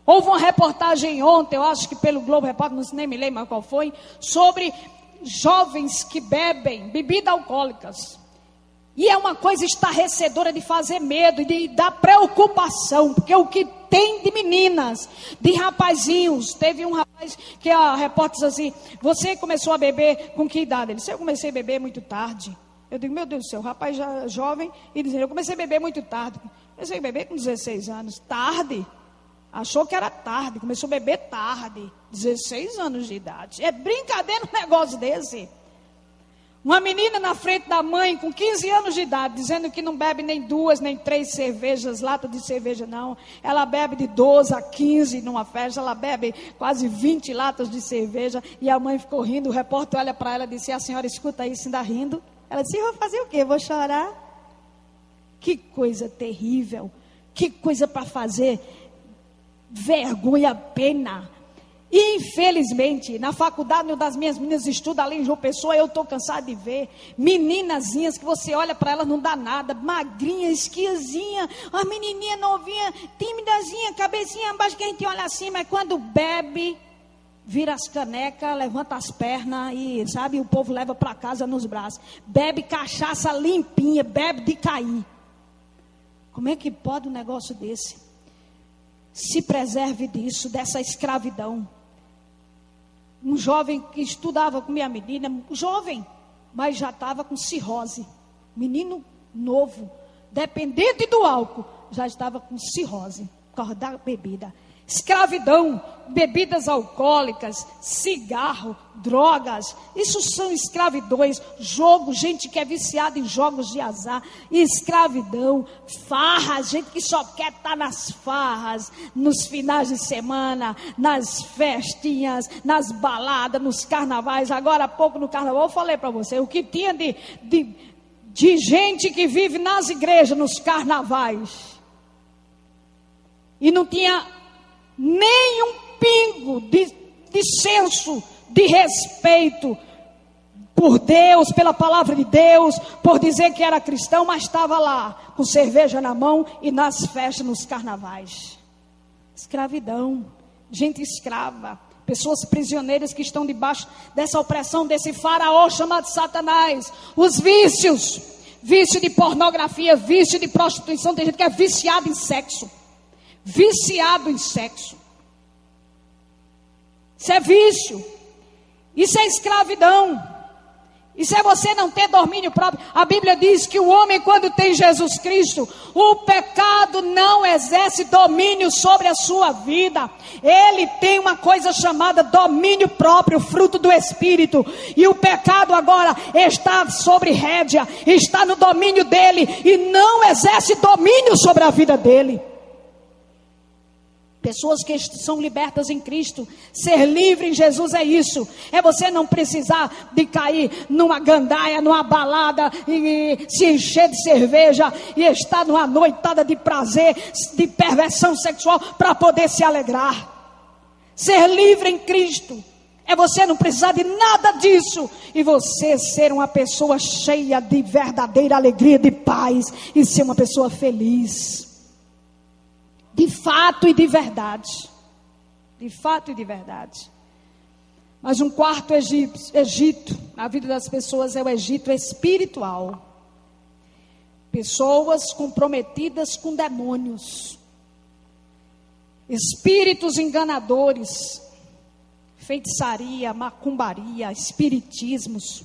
Houve uma reportagem ontem, eu acho que pelo Globo Repórter, não sei, nem me lembro mais qual foi, sobre jovens que bebem bebida alcoólicas. E é uma coisa estarrecedora de fazer medo, de dar preocupação, porque o que tem de meninas, de rapazinhos, teve um rapaz que a repórter disse assim, você começou a beber com que idade? Ele disse, eu comecei a beber muito tarde. Eu digo, meu Deus do céu, o rapaz já jovem, e dizendo, eu comecei a beber muito tarde. Comecei a beber com 16 anos, tarde. Achou que era tarde, começou a beber tarde, 16 anos de idade. É brincadeira um negócio desse. Uma menina na frente da mãe com 15 anos de idade, dizendo que não bebe nem 2, nem 3 cervejas, lata de cerveja não. Ela bebe de 12 a 15 numa festa, ela bebe quase 20 latas de cerveja. E a mãe ficou rindo, o repórter olha para ela e disse, a senhora escuta isso, ainda rindo? Ela disse, eu vou fazer o quê? Vou chorar? Que coisa terrível, que coisa para fazer vergonha, pena. Infelizmente, na faculdade, uma das minhas meninas estuda ali em João Pessoa, eu estou cansado de ver meninazinhas que você olha para elas, não dá nada, magrinha, esquiazinha, uma menininha novinha, timidazinha, cabecinha abaixo, que a gente olha assim, mas quando bebe, vira as canecas, levanta as pernas e, sabe, o povo leva para casa nos braços. Bebe cachaça limpinha, bebe de cair. Como é que pode um negócio desse? Se preserve disso, dessa escravidão. Um jovem que estudava com minha menina, jovem, mas já estava com cirrose. Menino novo, dependente do álcool, já estava com cirrose, por causa da bebida. Escravidão, bebidas alcoólicas, cigarro, drogas, isso são escravidões. Jogo, gente que é viciada em jogos de azar, escravidão. Farra, gente que só quer estar nas farras, nos finais de semana, nas festinhas, nas baladas, nos carnavais. Agora há pouco no carnaval eu falei para você, o que tinha de gente que vive nas igrejas, nos carnavais, e não tinha nem um pingo de senso, de respeito por Deus, pela palavra de Deus, por dizer que era cristão, mas estava lá, com cerveja na mão e nas festas, nos carnavais. Escravidão, gente escrava, pessoas prisioneiras que estão debaixo dessa opressão, desse faraó chamado Satanás. Os vícios, vício de pornografia, vício de prostituição, tem gente que é viciado em sexo. Viciado em sexo. Isso é vício. Isso é escravidão. Isso é você não ter domínio próprio. A Bíblia diz que o homem, quando tem Jesus Cristo, o pecado não exerce domínio sobre a sua vida. Ele tem uma coisa chamada domínio próprio, fruto do Espírito. E o pecado agora está sobre rédea, está no domínio dele e não exerce domínio sobre a vida dele. Pessoas que são libertas em Cristo. Ser livre em Jesus é isso. É você não precisar de cair numa gandaia, numa balada, e se encher de cerveja e estar numa noitada de prazer, de perversão sexual, para poder se alegrar. Ser livre em Cristo é você não precisar de nada disso e você ser uma pessoa cheia de verdadeira alegria, de paz, e ser uma pessoa feliz. De fato e de verdade. De fato e de verdade. Mas um quarto Egito, na vida das pessoas, é o Egito espiritual. Pessoas comprometidas com demônios. Espíritos enganadores. Feitiçaria, macumbaria, espiritismos.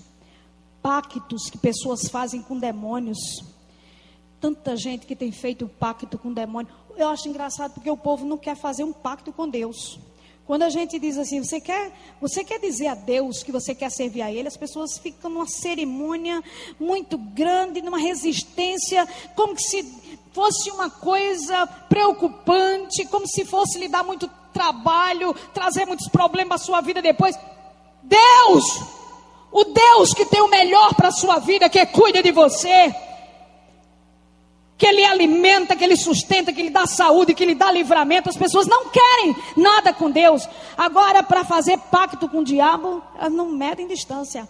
Pactos que pessoas fazem com demônios. Tanta gente que tem feito pacto com demônio. Eu acho engraçado porque o povo não quer fazer um pacto com Deus. Quando a gente diz assim, você quer dizer a Deus que você quer servir a Ele, as pessoas ficam numa cerimônia muito grande, numa resistência, como se fosse uma coisa preocupante, como se fosse lhe dar muito trabalho, trazer muitos problemas à sua vida depois. Deus, o Deus que tem o melhor para a sua vida, que cuida de você, que Ele alimenta, que Ele sustenta, que Ele dá saúde, que Ele dá livramento. As pessoas não querem nada com Deus. Agora, para fazer pacto com o diabo, elas não medem distância.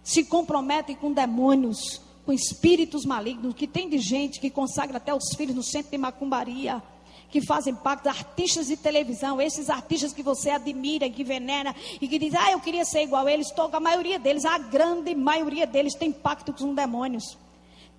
Se comprometem com demônios, com espíritos malignos, que tem de gente que consagra até os filhos no centro de macumbaria, que fazem pactos, artistas de televisão, esses artistas que você admira, que venera, e que diz, eu queria ser igual a eles. A maioria deles, a grande maioria deles tem pacto com demônios.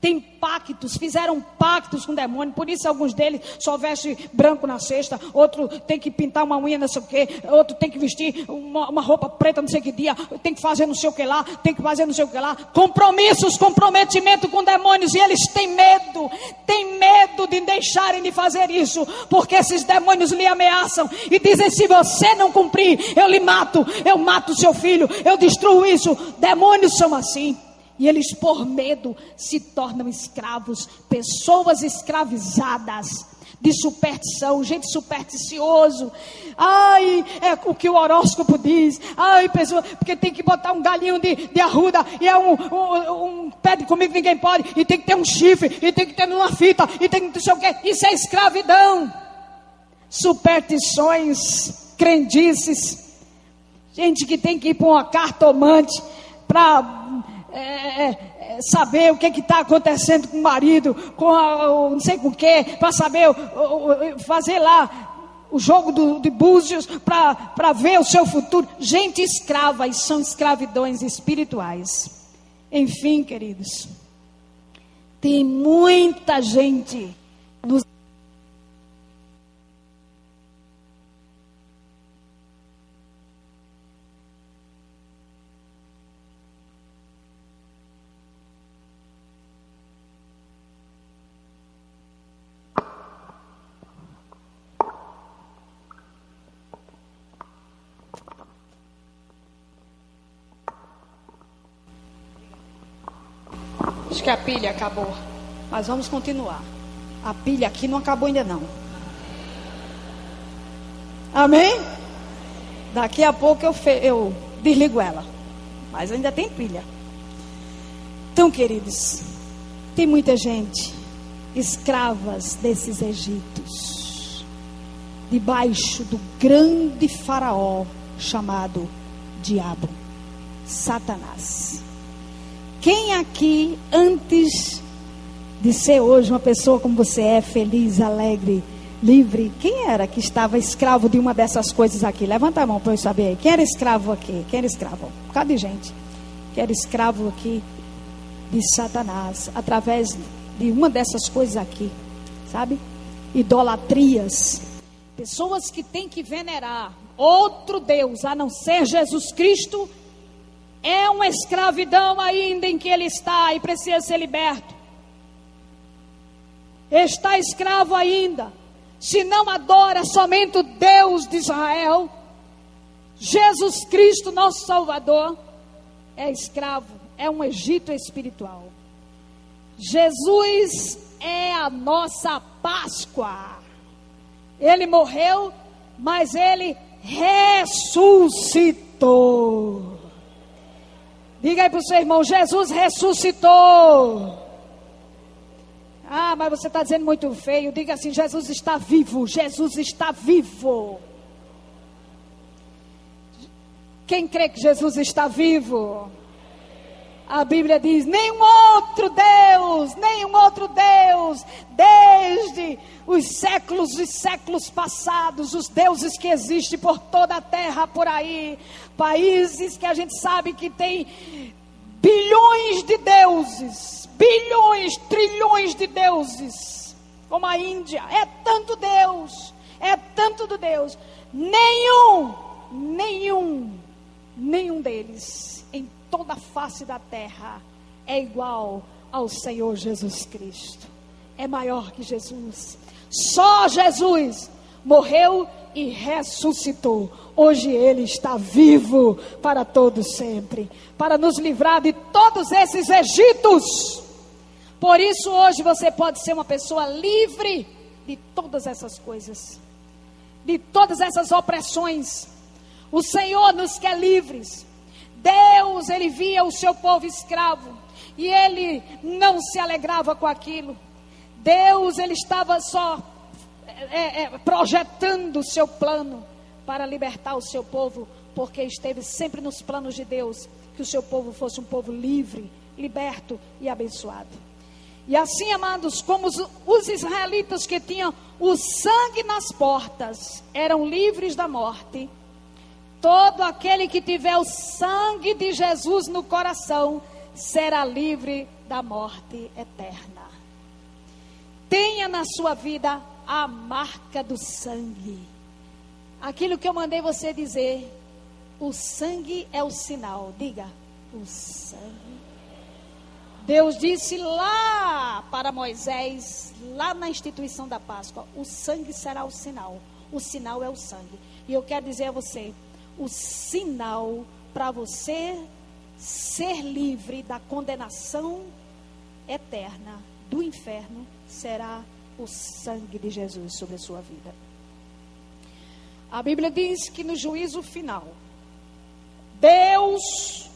Tem pactos, fizeram pactos com o demônio. Por isso alguns deles só vestem branco na sexta. Outro tem que pintar uma unha não sei o que. Outro tem que vestir uma roupa preta não sei que dia. Tem que fazer não sei o que lá. Tem que fazer não sei o que lá. Compromissos, comprometimento com demônios. E eles têm medo. Têm medo de deixarem de fazer isso. Porque esses demônios lhe ameaçam. E dizem, se você não cumprir, eu lhe mato. Eu mato seu filho. Eu destruo isso. Demônios são assim. E eles, por medo, se tornam escravos. Pessoas escravizadas de superstição. Gente supersticioso. É o que o horóscopo diz. Pessoa, porque tem que botar um galinho de arruda. E é um pé de comigo, ninguém pode. E tem que ter um chifre. E tem que ter uma fita. E tem que não sei o quê. Isso é escravidão. Superstições, crendices. Gente que tem que ir para uma cartomante para saber o que está acontecendo com o marido, com não sei com o que, para saber, fazer lá o jogo de búzios, para ver o seu futuro. Gente escrava, e são escravidões espirituais. Enfim, queridos, tem muita gente nos Acho que a pilha acabou. Mas vamos continuar. A pilha aqui não acabou ainda não. Amém? Daqui a pouco eu desligo ela. Mas ainda tem pilha. Então, queridos, tem muita gente escravas desses Egitos, debaixo do grande faraó chamado Diabo, Satanás. Quem aqui, antes de ser hoje uma pessoa como você é, feliz, alegre, livre, quem era que estava escravo de uma dessas coisas aqui? Levanta a mão para eu saber. Quem era escravo aqui? Quem era escravo? Um bocado de gente que era escravo aqui de Satanás, através de uma dessas coisas aqui, sabe? Idolatrias. Pessoas que têm que venerar outro Deus, a não ser Jesus Cristo, é uma escravidão ainda em que ele está e precisa ser liberto. Está escravo ainda. Se não adora somente o Deus de Israel, Jesus Cristo, nosso Salvador, é escravo, é um Egito espiritual. Jesus é a nossa Páscoa. Ele morreu, mas ele ressuscitou. Diga aí para o seu irmão: Jesus ressuscitou. Ah, mas você está dizendo muito feio. Diga assim: Jesus está vivo. Jesus está vivo. Quem crê que Jesus está vivo? A Bíblia diz: nenhum outro Deus, desde os séculos passados, os deuses que existem por toda a terra, por aí, países que a gente sabe que tem bilhões de deuses, trilhões de deuses, como a Índia, é tanto Deus, nenhum deles, em toda a face da terra, é igual ao Senhor Jesus Cristo, é maior que Jesus. Só Jesus morreu e ressuscitou. Hoje ele está vivo para todo sempre, para nos livrar de todos esses Egitos. Por isso hoje você pode ser uma pessoa livre de todas essas coisas, de todas essas opressões. O Senhor nos quer livres. Deus, ele via o seu povo escravo e ele não se alegrava com aquilo. Deus, ele estava só projetando o seu plano para libertar o seu povo, porque esteve sempre nos planos de Deus que o seu povo fosse um povo livre, liberto e abençoado. E assim, amados, como os israelitas que tinham o sangue nas portas eram livres da morte, todo aquele que tiver o sangue de Jesus no coração será livre da morte eterna. Tenha na sua vida a marca do sangue. Aquilo que eu mandei você dizer, o sangue é o sinal. Diga, o sangue. Deus disse lá para Moisés, lá na instituição da Páscoa, o sangue será o sinal. O sinal é o sangue. E eu quero dizer a você, o sinal para você ser livre da condenação eterna do inferno será o sangue de Jesus sobre a sua vida. A Bíblia diz que no juízo final, Deus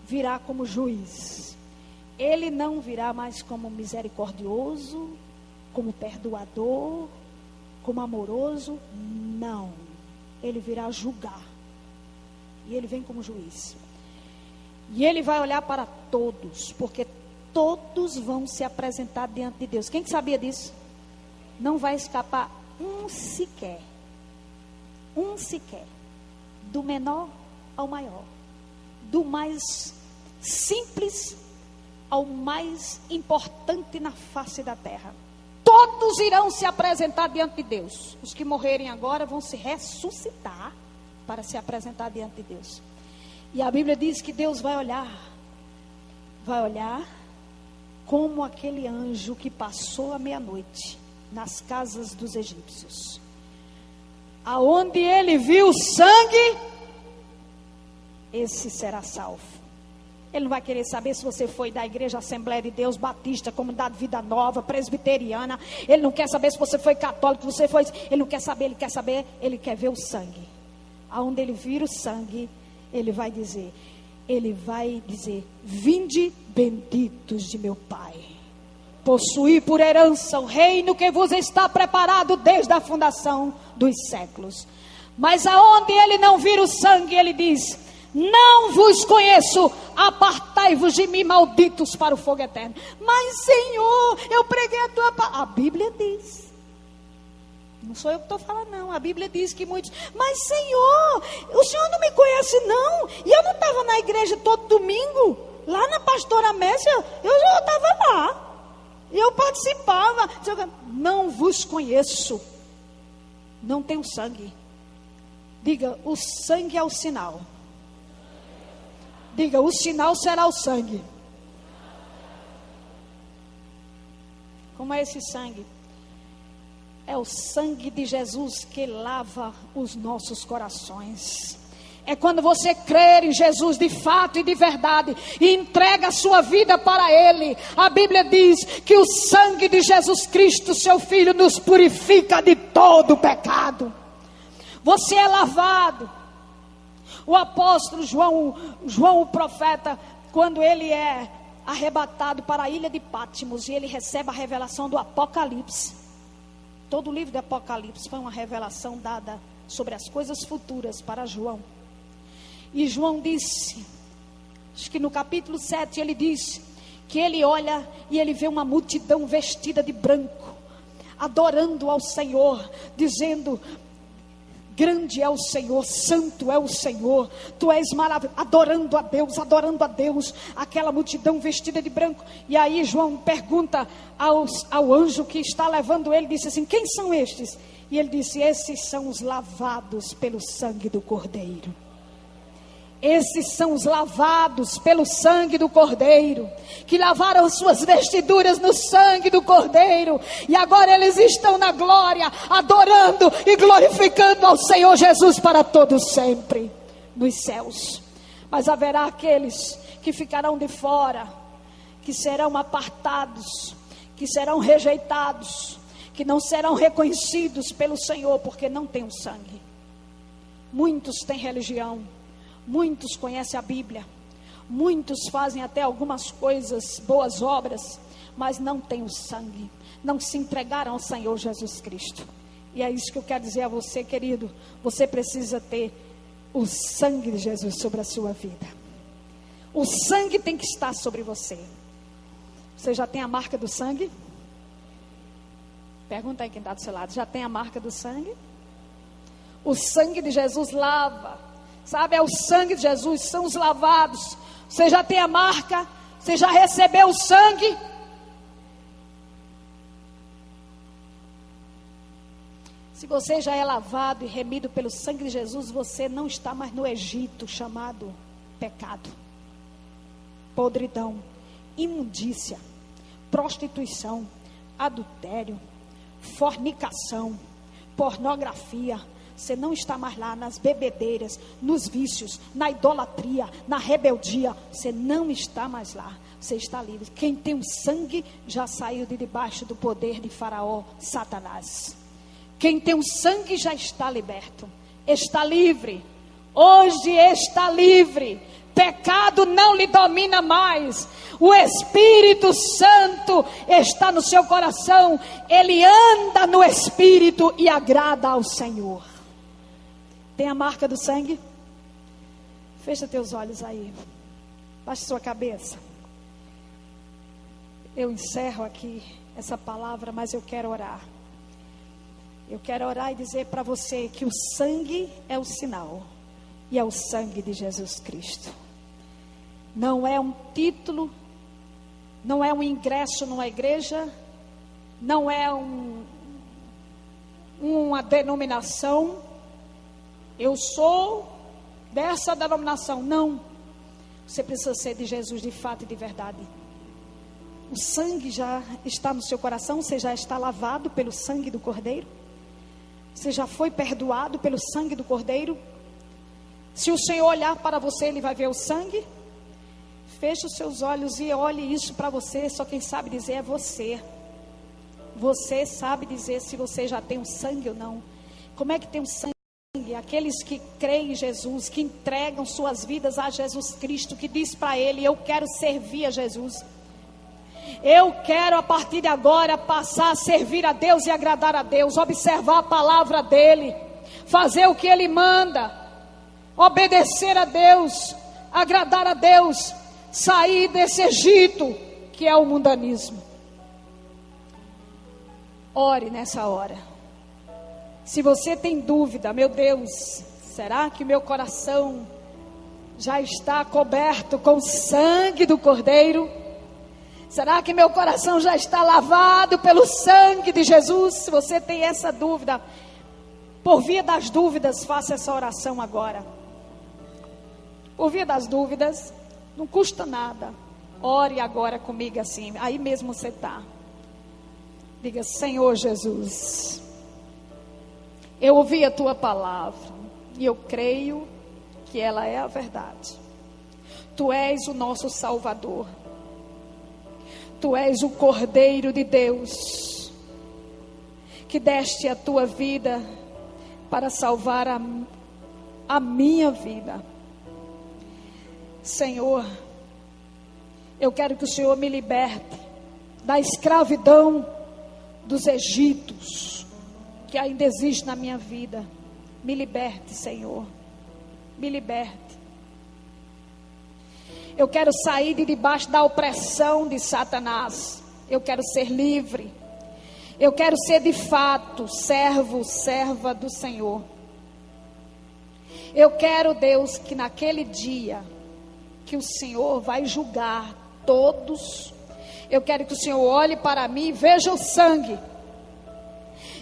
virá como juiz. Ele não virá mais como misericordioso, como perdoador, como amoroso. Não. Ele virá julgar. E ele vem como juiz. E ele vai olhar para todos, porque todos vão se apresentar diante de Deus. Quem que sabia disso? Não vai escapar um sequer. Um sequer. Do menor ao maior. Do mais simples ao mais importante na face da terra. Todos irão se apresentar diante de Deus. Os que morrerem agora vão se ressuscitar para se apresentar diante de Deus. E a Bíblia diz que Deus vai olhar como aquele anjo que passou a meia-noite nas casas dos egípcios. Aonde ele viu sangue, esse será salvo. Ele não vai querer saber se você foi da Igreja Assembleia de Deus, Batista, Comunidade Vida Nova, Presbiteriana. Ele não quer saber se você foi católico, se você foi... Ele não quer saber, ele quer ver o sangue. Aonde ele vira o sangue, ele vai dizer, vinde benditos de meu Pai, possuí por herança o reino que vos está preparado desde a fundação dos séculos. Mas aonde ele não vira o sangue, ele diz, não vos conheço, apartai-vos de mim, malditos, para o fogo eterno. Mas Senhor, eu preguei a tua palavra. A Bíblia diz, não sou eu que estou falando não, a Bíblia diz que muitos, mas Senhor, o Senhor não me conhece não, e eu não estava na igreja todo domingo, lá na Pastora Messia, eu já estava lá, eu participava. Não vos conheço, não tenho sangue. Diga, o sangue é o sinal. Diga, o sinal será o sangue. Como é esse sangue? É o sangue de Jesus que lava os nossos corações. É quando você crer em Jesus de fato e de verdade e entrega a sua vida para Ele. A Bíblia diz que o sangue de Jesus Cristo, seu Filho, nos purifica de todo pecado. Você é lavado. O apóstolo João o profeta, quando ele é arrebatado para a ilha de Patmos e ele recebe a revelação do Apocalipse. Todo o livro do Apocalipse foi uma revelação dada sobre as coisas futuras para João. E João disse, acho que no capítulo 7 ele diz, que ele olha e ele vê uma multidão vestida de branco, adorando ao Senhor, dizendo, grande é o Senhor, santo é o Senhor, tu és maravilhoso, adorando a Deus, aquela multidão vestida de branco. E aí João pergunta ao anjo que está levando ele, disse assim, quem são estes? E ele disse, esses são os lavados pelo sangue do Cordeiro. Esses são os lavados pelo sangue do Cordeiro, que lavaram suas vestiduras no sangue do Cordeiro, e agora eles estão na glória, adorando e glorificando ao Senhor Jesus para todos sempre, nos céus. Mas haverá aqueles que ficarão de fora, que serão apartados, que serão rejeitados, que não serão reconhecidos pelo Senhor, porque não têm o sangue. Muitos têm religião, muitos conhecem a Bíblia, muitos fazem até algumas coisas, boas obras, mas não têm o sangue, não se entregaram ao Senhor Jesus Cristo. E é isso que eu quero dizer a você, querido, você precisa ter o sangue de Jesus sobre a sua vida. O sangue tem que estar sobre você. Você já tem a marca do sangue? Pergunta aí quem está do seu lado, já tem a marca do sangue? O sangue de Jesus lava. Sabe, é o sangue de Jesus, são os lavados. Você já tem a marca? Você já recebeu o sangue? Se você já é lavado e remido pelo sangue de Jesus, você não está mais no Egito chamado pecado, podridão, imundícia, prostituição, adultério, fornicação, pornografia. Você não está mais lá nas bebedeiras, nos vícios, na idolatria, na rebeldia. Você não está mais lá. Você está livre. Quem tem o sangue já saiu de debaixo do poder de Faraó, Satanás. Quem tem o sangue já está liberto. Está livre. Hoje está livre. Pecado não lhe domina mais. O Espírito Santo está no seu coração. Ele anda no Espírito e agrada ao Senhor. Tem a marca do sangue? Fecha teus olhos aí. Baixe sua cabeça. Eu encerro aqui essa palavra, mas eu quero orar. Eu quero orar e dizer para você que o sangue é o sinal. E é o sangue de Jesus Cristo. Não é um título, não é um ingresso numa igreja, não é uma denominação. Eu sou dessa denominação. Não. Você precisa ser de Jesus de fato e de verdade. O sangue já está no seu coração. Você já está lavado pelo sangue do Cordeiro. Você já foi perdoado pelo sangue do Cordeiro. Se o Senhor olhar para você, Ele vai ver o sangue. Feche os seus olhos e olhe isso para você. Só quem sabe dizer é você. Você sabe dizer se você já tem o sangue ou não. Como é que tem o sangue? Aqueles que creem em Jesus, que entregam suas vidas a Jesus Cristo, que diz para Ele: eu quero servir a Jesus. Eu quero a partir de agora passar a servir a Deus e agradar a Deus, observar a palavra dEle, fazer o que Ele manda, obedecer a Deus, agradar a Deus, sair desse Egito que é o mundanismo. Ore nessa hora. Se você tem dúvida, meu Deus, será que meu coração já está coberto com o sangue do Cordeiro? Será que meu coração já está lavado pelo sangue de Jesus? Se você tem essa dúvida, por via das dúvidas, faça essa oração agora. Por via das dúvidas, não custa nada. Ore agora comigo assim, aí mesmo você está. Diga: Senhor Jesus, eu ouvi a tua palavra e eu creio que ela é a verdade. Tu és o nosso Salvador. Tu és o Cordeiro de Deus, que deste a tua vida para salvar a minha vida. Senhor, eu quero que o Senhor me liberte da escravidão dos Egitos que ainda existe na minha vida. Me liberte, Senhor, me liberte. Eu quero sair de debaixo da opressão de Satanás. Eu quero ser livre. Eu quero ser de fato servo, serva do Senhor. Eu quero, Deus, que naquele dia que o Senhor vai julgar todos, eu quero que o Senhor olhe para mim e veja o sangue.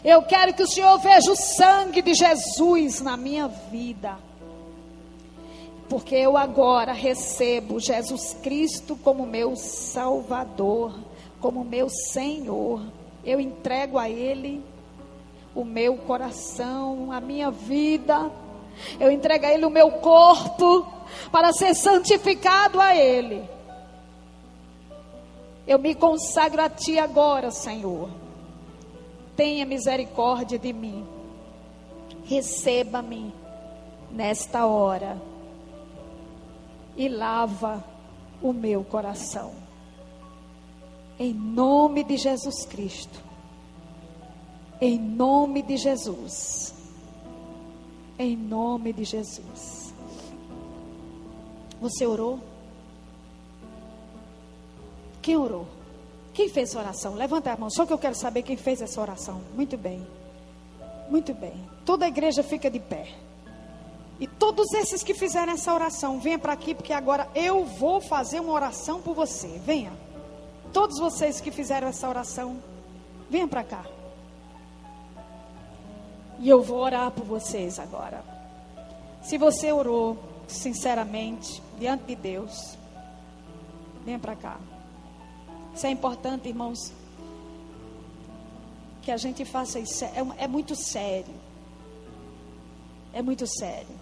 Eu quero que o Senhor veja o sangue de Jesus na minha vida. Porque eu agora recebo Jesus Cristo como meu Salvador, como meu Senhor. Eu entrego a Ele o meu coração, a minha vida. Eu entrego a Ele o meu corpo para ser santificado a Ele. Eu me consagro a Ti agora, Senhor. Tenha misericórdia de mim. Receba-me nesta hora. E lava o meu coração. Em nome de Jesus Cristo. Em nome de Jesus. Em nome de Jesus. Você orou? Quem orou? Quem fez essa oração? Levanta a mão, só que eu quero saber quem fez essa oração. Muito bem. Muito bem. Toda a igreja fica de pé. E todos esses que fizeram essa oração, venha para aqui, porque agora eu vou fazer uma oração por você. Venha. Todos vocês que fizeram essa oração, venham para cá. E eu vou orar por vocês agora. Se você orou sinceramente, diante de Deus, venha para cá. Isso é importante, irmãos, que a gente faça isso. É muito sério. É muito sério.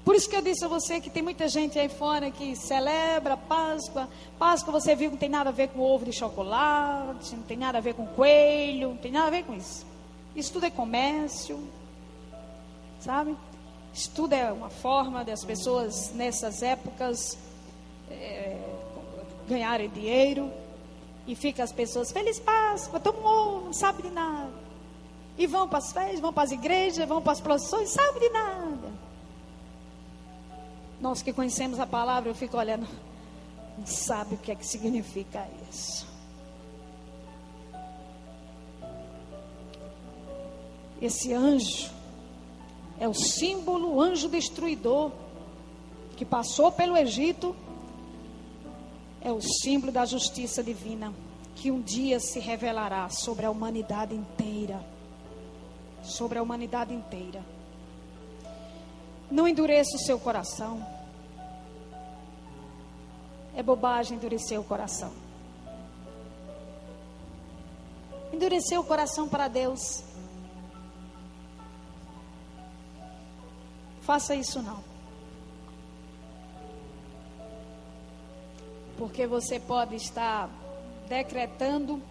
Por isso que eu disse a você que tem muita gente aí fora que celebra Páscoa. Páscoa você viu que não tem nada a ver com ovo de chocolate, não tem nada a ver com coelho, não tem nada a ver com isso. Isso tudo é comércio, sabe? Isso tudo é uma forma das pessoas nessas épocas ganharem dinheiro. E fica as pessoas, Feliz Páscoa, toma um ovo, não sabe de nada. E vão para as festas, vão para as igrejas, vão para as procissões, sabe de nada. Nós que conhecemos a palavra, eu fico olhando, não sabe o que é que significa isso. Esse anjo é o símbolo, o anjo destruidor, que passou pelo Egito, é o símbolo da justiça divina, que um dia se revelará sobre a humanidade inteira. Sobre a humanidade inteira. Não endureça o seu coração. É bobagem endurecer o coração. Endurecer o coração para Deus. Faça isso não. porque você pode estar decretando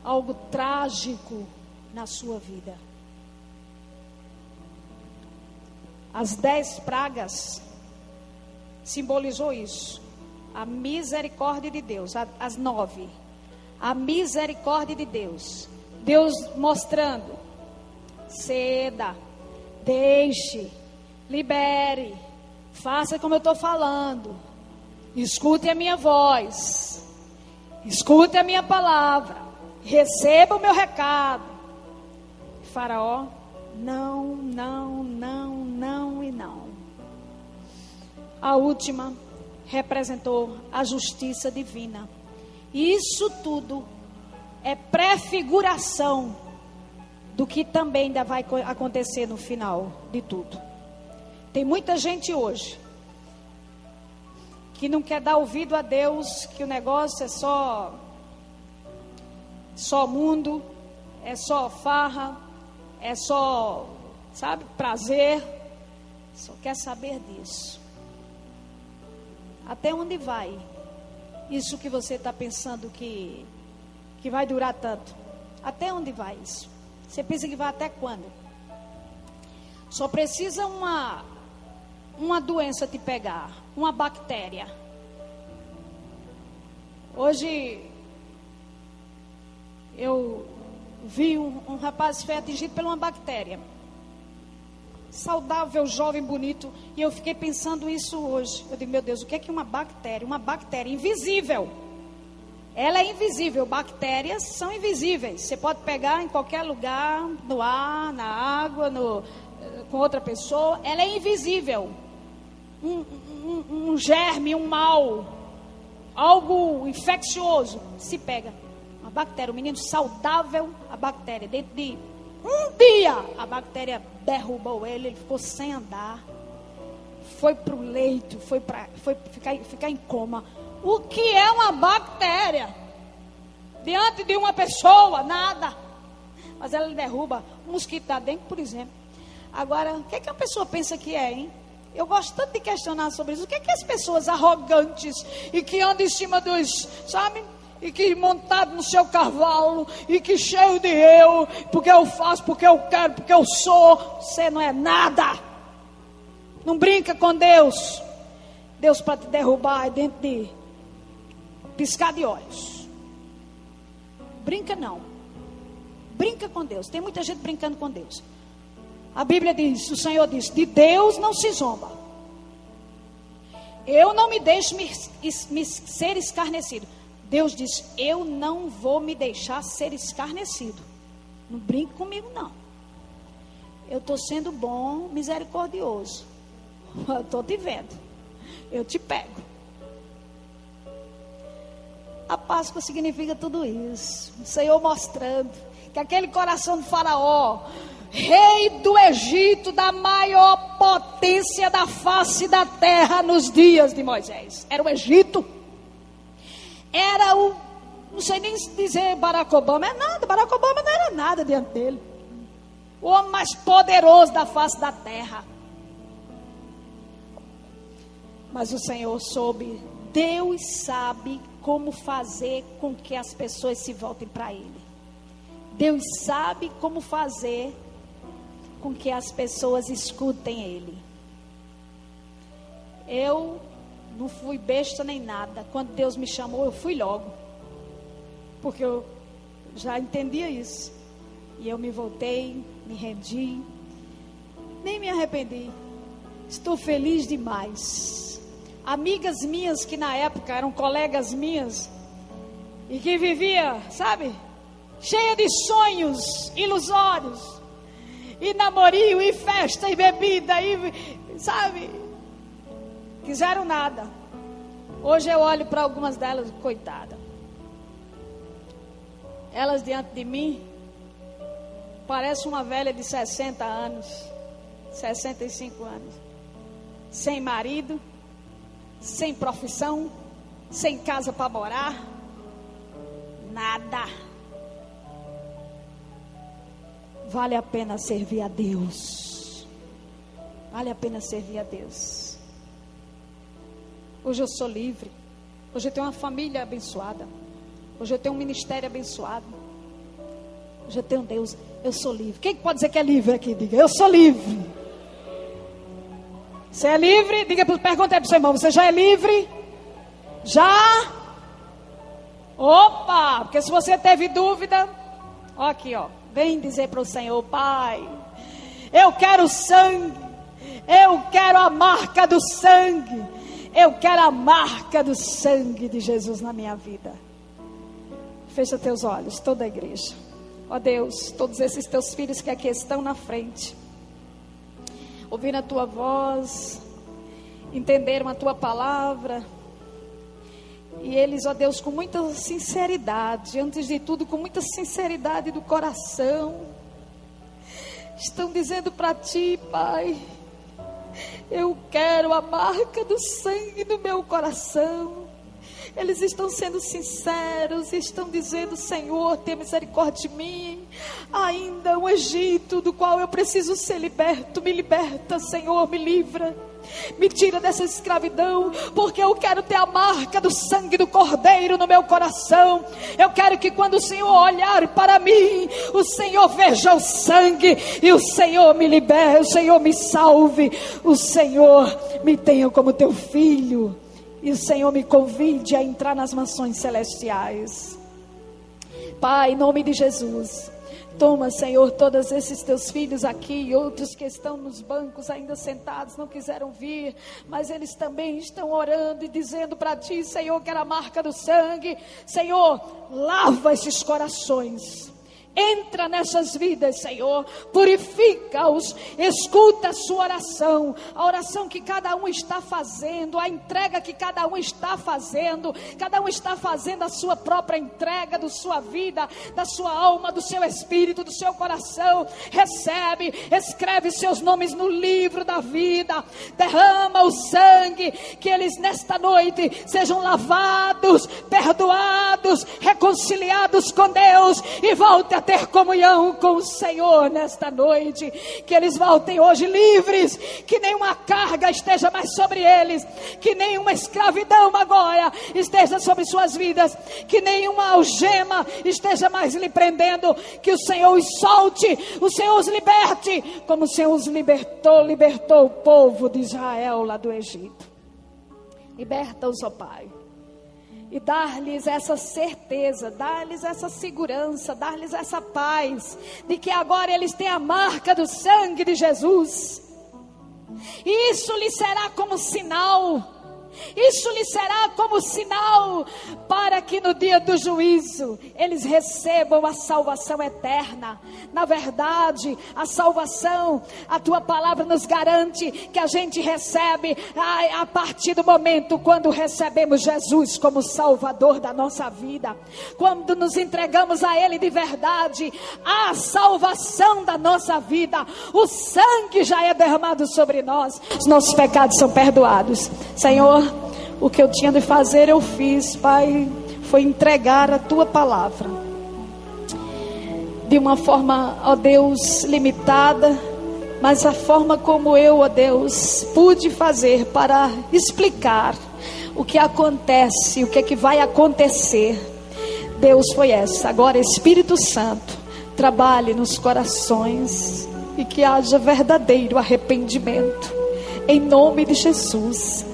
algo trágico na sua vida. As 10 pragas simbolizou isso. A misericórdia de Deus. As 9. A misericórdia de Deus. Deus mostrando. Ceda. Deixe. Libere. Faça como eu estou falando. Escute a minha voz. Escute a minha palavra. Receba o meu recado. Faraó, não, não, não, não e não. A última representou a justiça divina. E isso tudo é prefiguração do que também ainda vai acontecer no final de tudo. Tem muita gente hoje que não quer dar ouvido a Deus, que o negócio é só mundo, é só farra, é só, sabe, prazer. Só quer saber disso. Até onde vai isso que você está pensando que vai durar tanto? Até onde vai isso? Você pensa que vai até quando? Só precisa uma doença te pegar, uma bactéria. Hoje eu vi um rapaz que foi atingido por uma bactéria. Saudável, jovem, bonito. E eu fiquei pensando isso hoje. Eu digo, meu Deus, o que é uma bactéria? Uma bactéria invisível. Ela é invisível. Bactérias são invisíveis. Você pode pegar em qualquer lugar, no ar, na água, com outra pessoa. Ela é invisível. Um germe, um mal, algo infeccioso, se pega. Uma bactéria, um menino saudável, a bactéria, dentro de um dia, a bactéria derrubou ele ficou sem andar, foi para o leito, foi ficar em coma. O que é uma bactéria? Diante de uma pessoa, nada. Mas ela derruba um mosquito da dengue, por exemplo. Agora, o que é que a pessoa pensa que é, hein? Eu gosto tanto de questionar sobre isso. O que é que as pessoas arrogantes e que andam em cima dos, sabe? E que montado no seu cavalo, e que cheio de eu, porque eu faço, porque eu quero, porque eu sou. Você não é nada. Não brinca com Deus. Deus para te derrubar é dentro de piscar de olhos. Brinca não. Brinca com Deus. Tem muita gente brincando com Deus. A Bíblia diz, o Senhor diz, de Deus não se zomba. Eu não me deixo ser escarnecido. Deus diz, eu não vou me deixar ser escarnecido. Não brinque comigo não. Eu estou sendo bom, misericordioso. Eu estou te vendo. Eu te pego. A Páscoa significa tudo isso. O Senhor mostrando que aquele coração do faraó, rei do Egito, da maior potência da face da terra nos dias de Moisés, era o Egito. Era não sei nem dizer Barack Obama, é nada. Barack Obama não era nada diante dele. O homem mais poderoso da face da terra. Mas o Senhor soube, Deus sabe como fazer com que as pessoas se voltem para Ele. Deus sabe como fazer com que as pessoas escutem Ele. Eu não fui besta nem nada. Quando Deus me chamou, eu fui logo. Porque eu já entendia isso. E eu me voltei, me rendi. Nem me arrependi. Estou feliz demais. Amigas minhas que na época eram colegas minhas. E que vivia, sabe? Cheia de sonhos ilusórios. E namorinho, e festa, e bebida, e sabe? Quiseram nada. Hoje eu olho para algumas delas, coitada. Elas diante de mim parece uma velha de 60 anos, 65 anos, sem marido, sem profissão, sem casa para morar, nada. Vale a pena servir a Deus. Vale a pena servir a Deus. Hoje eu sou livre. Hoje eu tenho uma família abençoada. Hoje eu tenho um ministério abençoado. Hoje eu tenho Deus. Eu sou livre. Quem pode dizer que é livre aqui? Diga, eu sou livre. Você é livre? Diga, pergunta aí para o seu irmão, você já é livre? Já? Opa! Porque se você teve dúvida, ó aqui, ó. Vem dizer para o Senhor, Pai, eu quero sangue. Eu quero a marca do sangue. Eu quero a marca do sangue de Jesus na minha vida. Fecha teus olhos, toda a igreja. Ó Deus, todos esses teus filhos que aqui estão na frente, ouviram a tua voz, entenderam a tua palavra, e eles, ó Deus, com muita sinceridade, antes de tudo, com muita sinceridade do coração, estão dizendo para ti, Pai, eu quero a marca do sangue no meu coração. Eles estão sendo sinceros, estão dizendo, Senhor, tenha misericórdia de mim. Ainda um Egito do qual eu preciso ser liberto. Me liberta, Senhor, me livra. Me tira dessa escravidão, porque eu quero ter a marca do sangue do Cordeiro no meu coração. Eu quero que quando o Senhor olhar para mim, o Senhor veja o sangue e o Senhor me libere, o Senhor me salve, o Senhor me tenha como teu filho. E o Senhor me convide a entrar nas mansões celestiais. Pai, em nome de Jesus, toma, Senhor, todos esses teus filhos aqui e outros que estão nos bancos ainda sentados, não quiseram vir, mas eles também estão orando e dizendo para ti, Senhor, quero a marca do sangue. Senhor, lava esses corações. Entra nessas vidas, Senhor, purifica-os, escuta a sua oração, a oração que cada um está fazendo, a entrega que cada um está fazendo a sua própria entrega, da sua vida, da sua alma, do seu espírito, do seu coração. Recebe, escreve seus nomes no livro da vida, derrama o sangue, que eles nesta noite sejam lavados, perdoados, reconciliados com Deus e voltem a ter comunhão com o Senhor nesta noite. Que eles voltem hoje livres, que nenhuma carga esteja mais sobre eles, que nenhuma escravidão agora esteja sobre suas vidas, que nenhuma algema esteja mais lhe prendendo. Que o Senhor os solte, o Senhor os liberte, como o Senhor os libertou o povo de Israel lá do Egito. Liberta-os, ó Pai, e dar-lhes essa certeza, dar-lhes essa segurança, dar-lhes essa paz, de que agora eles têm a marca do sangue de Jesus. E isso lhes será como sinal. Isso lhes será como sinal para que no dia do juízo eles recebam a salvação eterna. Na verdade, a salvação, a tua palavra nos garante que a gente recebe a partir do momento quando recebemos Jesus como Salvador da nossa vida. Quando nos entregamos a Ele de verdade, a salvação da nossa vida, o sangue já é derramado sobre nós, os nossos pecados são perdoados. Senhor, o que eu tinha de fazer eu fiz, Pai, foi entregar a tua palavra de uma forma, ó Deus, limitada, mas a forma como eu, ó Deus, pude fazer para explicar o que acontece, o que é que vai acontecer. Deus, foi essa. Agora, Espírito Santo, trabalhe nos corações e que haja verdadeiro arrependimento, em nome de Jesus.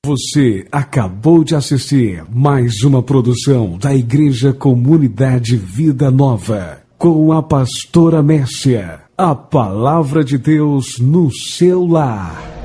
Você acabou de assistir mais uma produção da Igreja Comunidade Vida Nova, com a pastora Mércia, a palavra de Deus no seu lar.